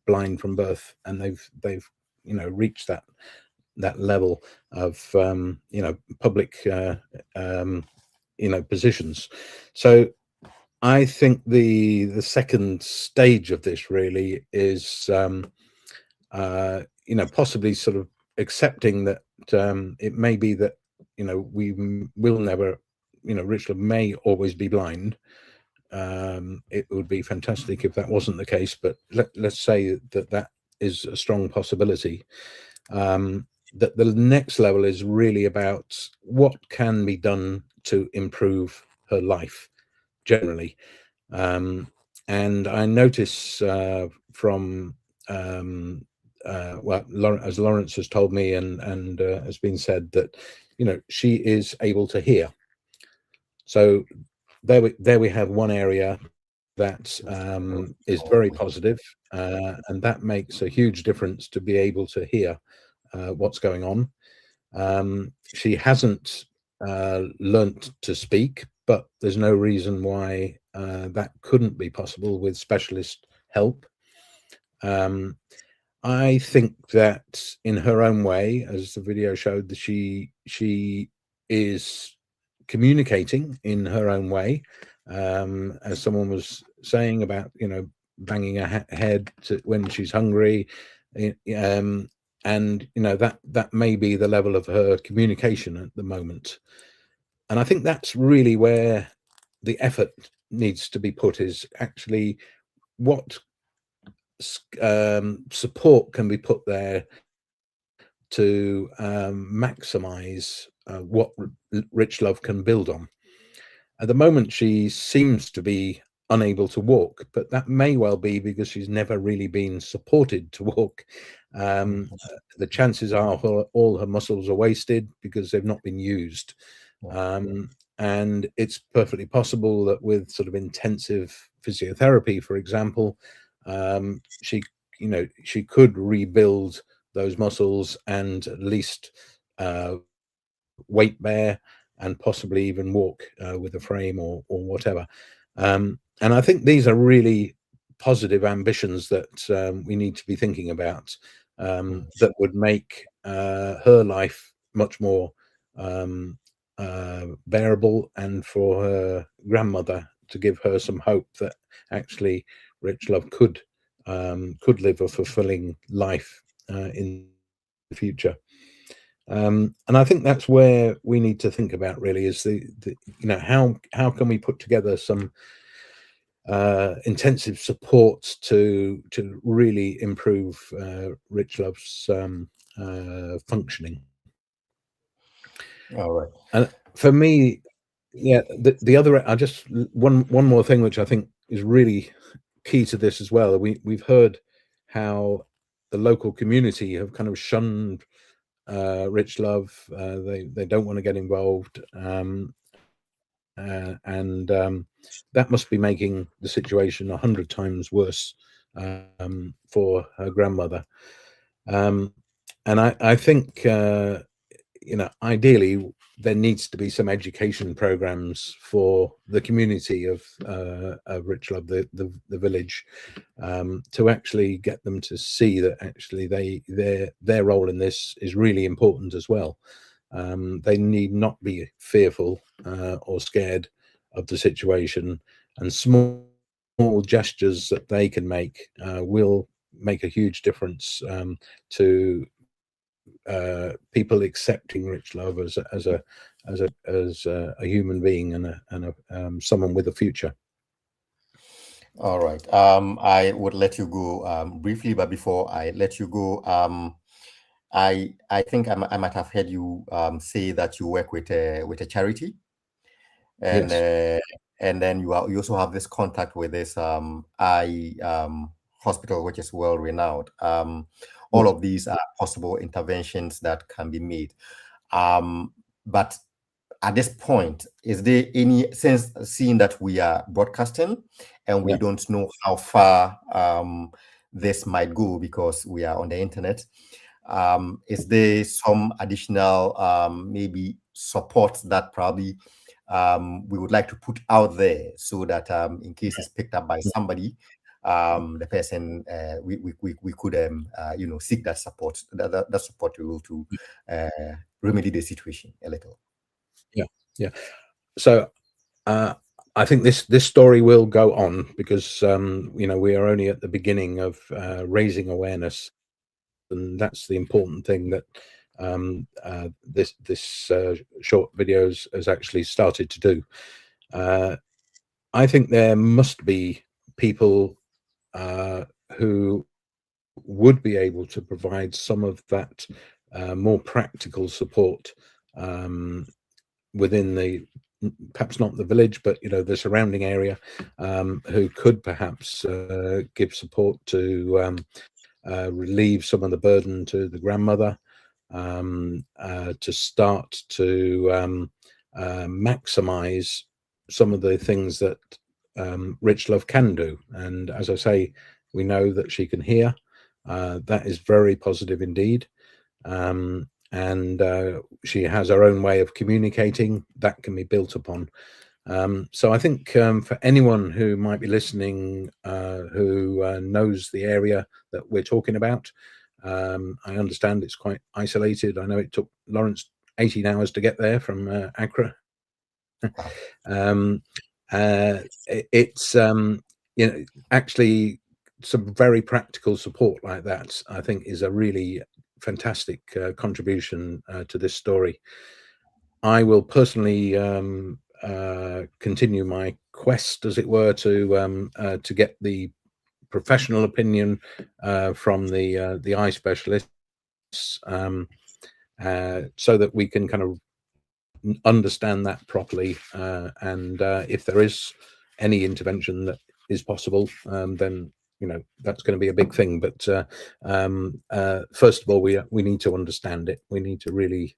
blind from birth, and they've reached that level of public positions. So I think the second stage of this really is possibly sort of accepting that it may be that we will never, Richlove may always be blind. It would be fantastic if that wasn't the case, but let's say that is a strong possibility. That the next level is really about what can be done to improve her life generally. And I notice from as Lawrence has told me and has been said, that she is able to hear. So there we have one area that is very positive, and that makes a huge difference to be able to hear what's going on. She hasn't learnt to speak, but there's no reason why that couldn't be possible with specialist help. I think that in her own way, as the video showed, that she is communicating in her own way, as someone was saying about banging her head when she's hungry, and that may be the level of her communication at the moment. And I think that's really where the effort needs to be put, is actually what support can be put there to maximize what Richlove can build on. At the moment, she seems to be unable to walk, but that may well be because she's never really been supported to walk. The chances are all her muscles are wasted because they've not been used. And it's perfectly possible that with sort of intensive physiotherapy, for example, she could rebuild those muscles and at least weight bear and possibly even walk with a frame or whatever. And I think these are really positive ambitions that we need to be thinking about, that would make her life much more bearable, and for her grandmother to give her some hope that actually Richlove could live a fulfilling life in the future. And I think that's where we need to think about, really, is how can we put together some intensive supports to really improve Richlove's functioning. All right. And for me, the other, one more thing which I think is really key to this as well. We've heard how the local community have kind of shunned Richlove. They don't want to get involved, and that must be making the situation 100 times worse for her grandmother. And I think ideally there needs to be some education programs for the community of Richlove, the village, to actually get them to see that actually their role in this is really important as well. They need not be fearful or scared of the situation, and small gestures that they can make will make a huge difference to people accepting Richlove as a human being and someone with a future. All right. I would let you go briefly, but before I let you go, I think I might have heard you say that you work with a charity, and Yes. And then you also have this contact with this eye hospital, which is well renowned. All of these are possible interventions that can be made. But at this point, is there any sense, seeing that we are broadcasting and we don't know how far this might go because we are on the internet, is there some additional maybe support that probably we would like to put out there so that in case it's picked up by somebody, the person we could seek that support, that support to remedy the situation a little. Yeah. So I think this story will go on because we are only at the beginning of raising awareness, and that's the important thing that this short video has actually started to do. I think there must be people who would be able to provide some of that more practical support within the, perhaps not the village, but the surrounding area, who could perhaps give support to relieve some of the burden to the grandmother, to start to maximize some of the things that Richlove can do. And as I say, we know that she can hear. That is very positive indeed. And she has her own way of communicating that can be built upon. So I think for anyone who might be listening, who knows the area that we're talking about, I understand it's quite isolated. I know it took Lawrence 18 hours to get there from Accra. It's actually some very practical support like that, I think, is a really fantastic contribution to this story. I will personally continue my quest, as it were, to get the professional opinion from the eye specialists, so that we can kind of understand that properly, and if there is any intervention that is possible, then that's going to be a big thing. But first of all, we need to understand it. We need to really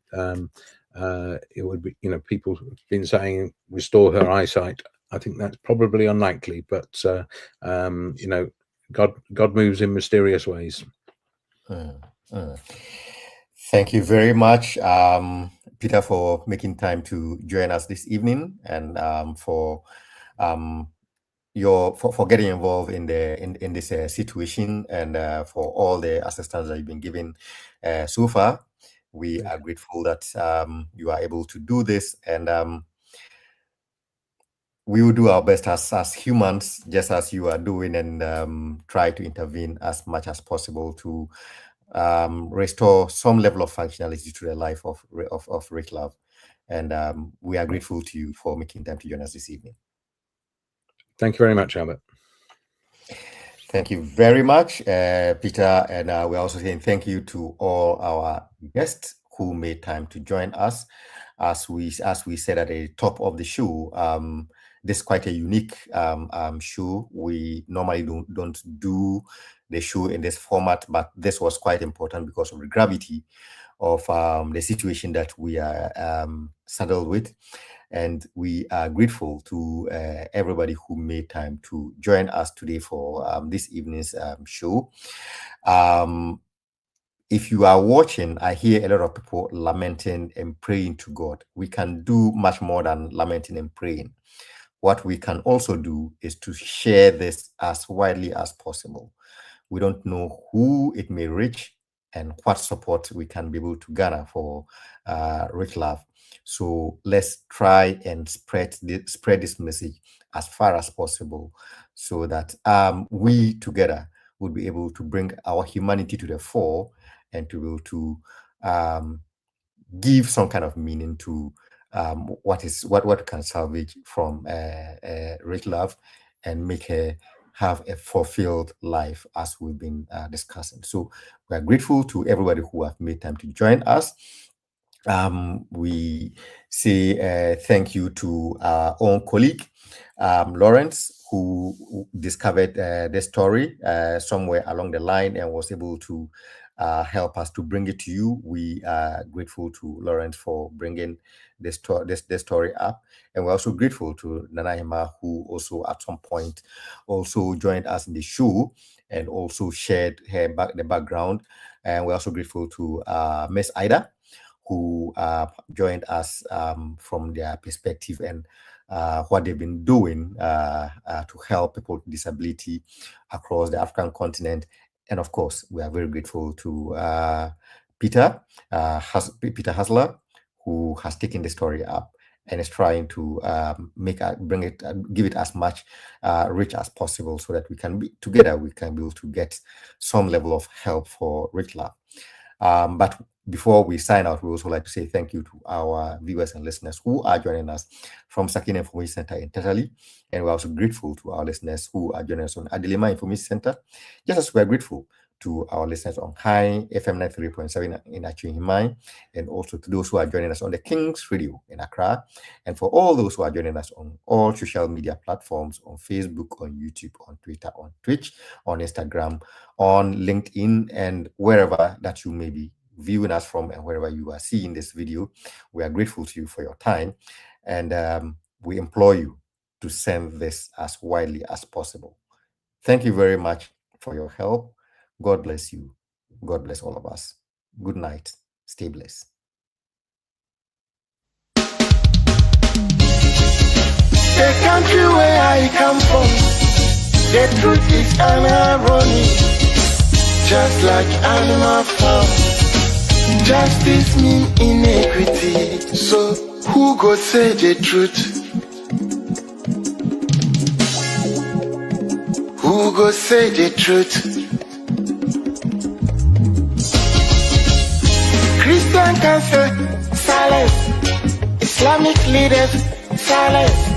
it would be, people have been saying restore her eyesight. I think that's probably unlikely, but God moves in mysterious ways. Thank you very much, Peter, for making time to join us this evening, and for getting involved in this situation, and for all the assistance that you've been given so far. We are grateful that you are able to do this, and we will do our best as humans, just as you are doing, and try to intervene as much as possible to restore some level of functionality to the life of Richlove. And we are grateful to you for making time to join us this evening. Thank you very much, Albert. Thank you very much, Peter. And we're also saying thank you to all our guests who made time to join us. As we said at the top of the show, this is quite a unique show. We normally don't do the show in this format, but this was quite important because of the gravity of the situation that we are saddled with. And we are grateful to everybody who made time to join us today for this evening's show. If you are watching, I hear a lot of people lamenting and praying to God. We can do much more than lamenting and praying. What we can also do is to share this as widely as possible. We don't know who it may reach and what support we can be able to garner for Richlove. So let's try and spread this message as far as possible, so that we together would be able to bring our humanity to the fore and to be able to give some kind of meaning to what can salvage from Richlove and make her have a fulfilled life, as we've been discussing. So we are grateful to everybody who have made time to join us. We say thank you to our own colleague, Lawrence, who discovered this story somewhere along the line and was able to help us to bring it to you. We are grateful to Lawrence for bringing this story up, and we're also grateful to Nanaima, who also at some point also joined us in the show and also shared the background. And we're also grateful to Miss Ida, who joined us from their perspective and what they've been doing to help people with disability across the African continent. And of course, we are very grateful to Peter Hasler, who has taken the story up and is trying to give it as much reach as possible, so that we can be together. We can be able to get some level of help for Richlove. But before we sign out, we also like to say thank you to our viewers and listeners who are joining us from Sakina Information Center in Tatali. And we're also grateful to our listeners who are joining us on Adelema Information Center, just as we're grateful to our listeners on High FM 93.7 in Achievemai, and also to those who are joining us on the King's Radio in Accra, and for all those who are joining us on all social media platforms, on Facebook, on YouTube, on Twitter, on Twitch, on Instagram, on LinkedIn, and wherever that you may be viewing us from and wherever you are seeing this video. We are grateful to you for your time, and we implore you to send this as widely as possible. Thank you very much for your help. God bless you. God bless all of us. Good night. Stay blessed. The country where I come from, the truth is an irony. Just like animal farm, justice mean inequity. So who go say the truth? Who go say the truth? Christian can say silence, Islamic leaders silence.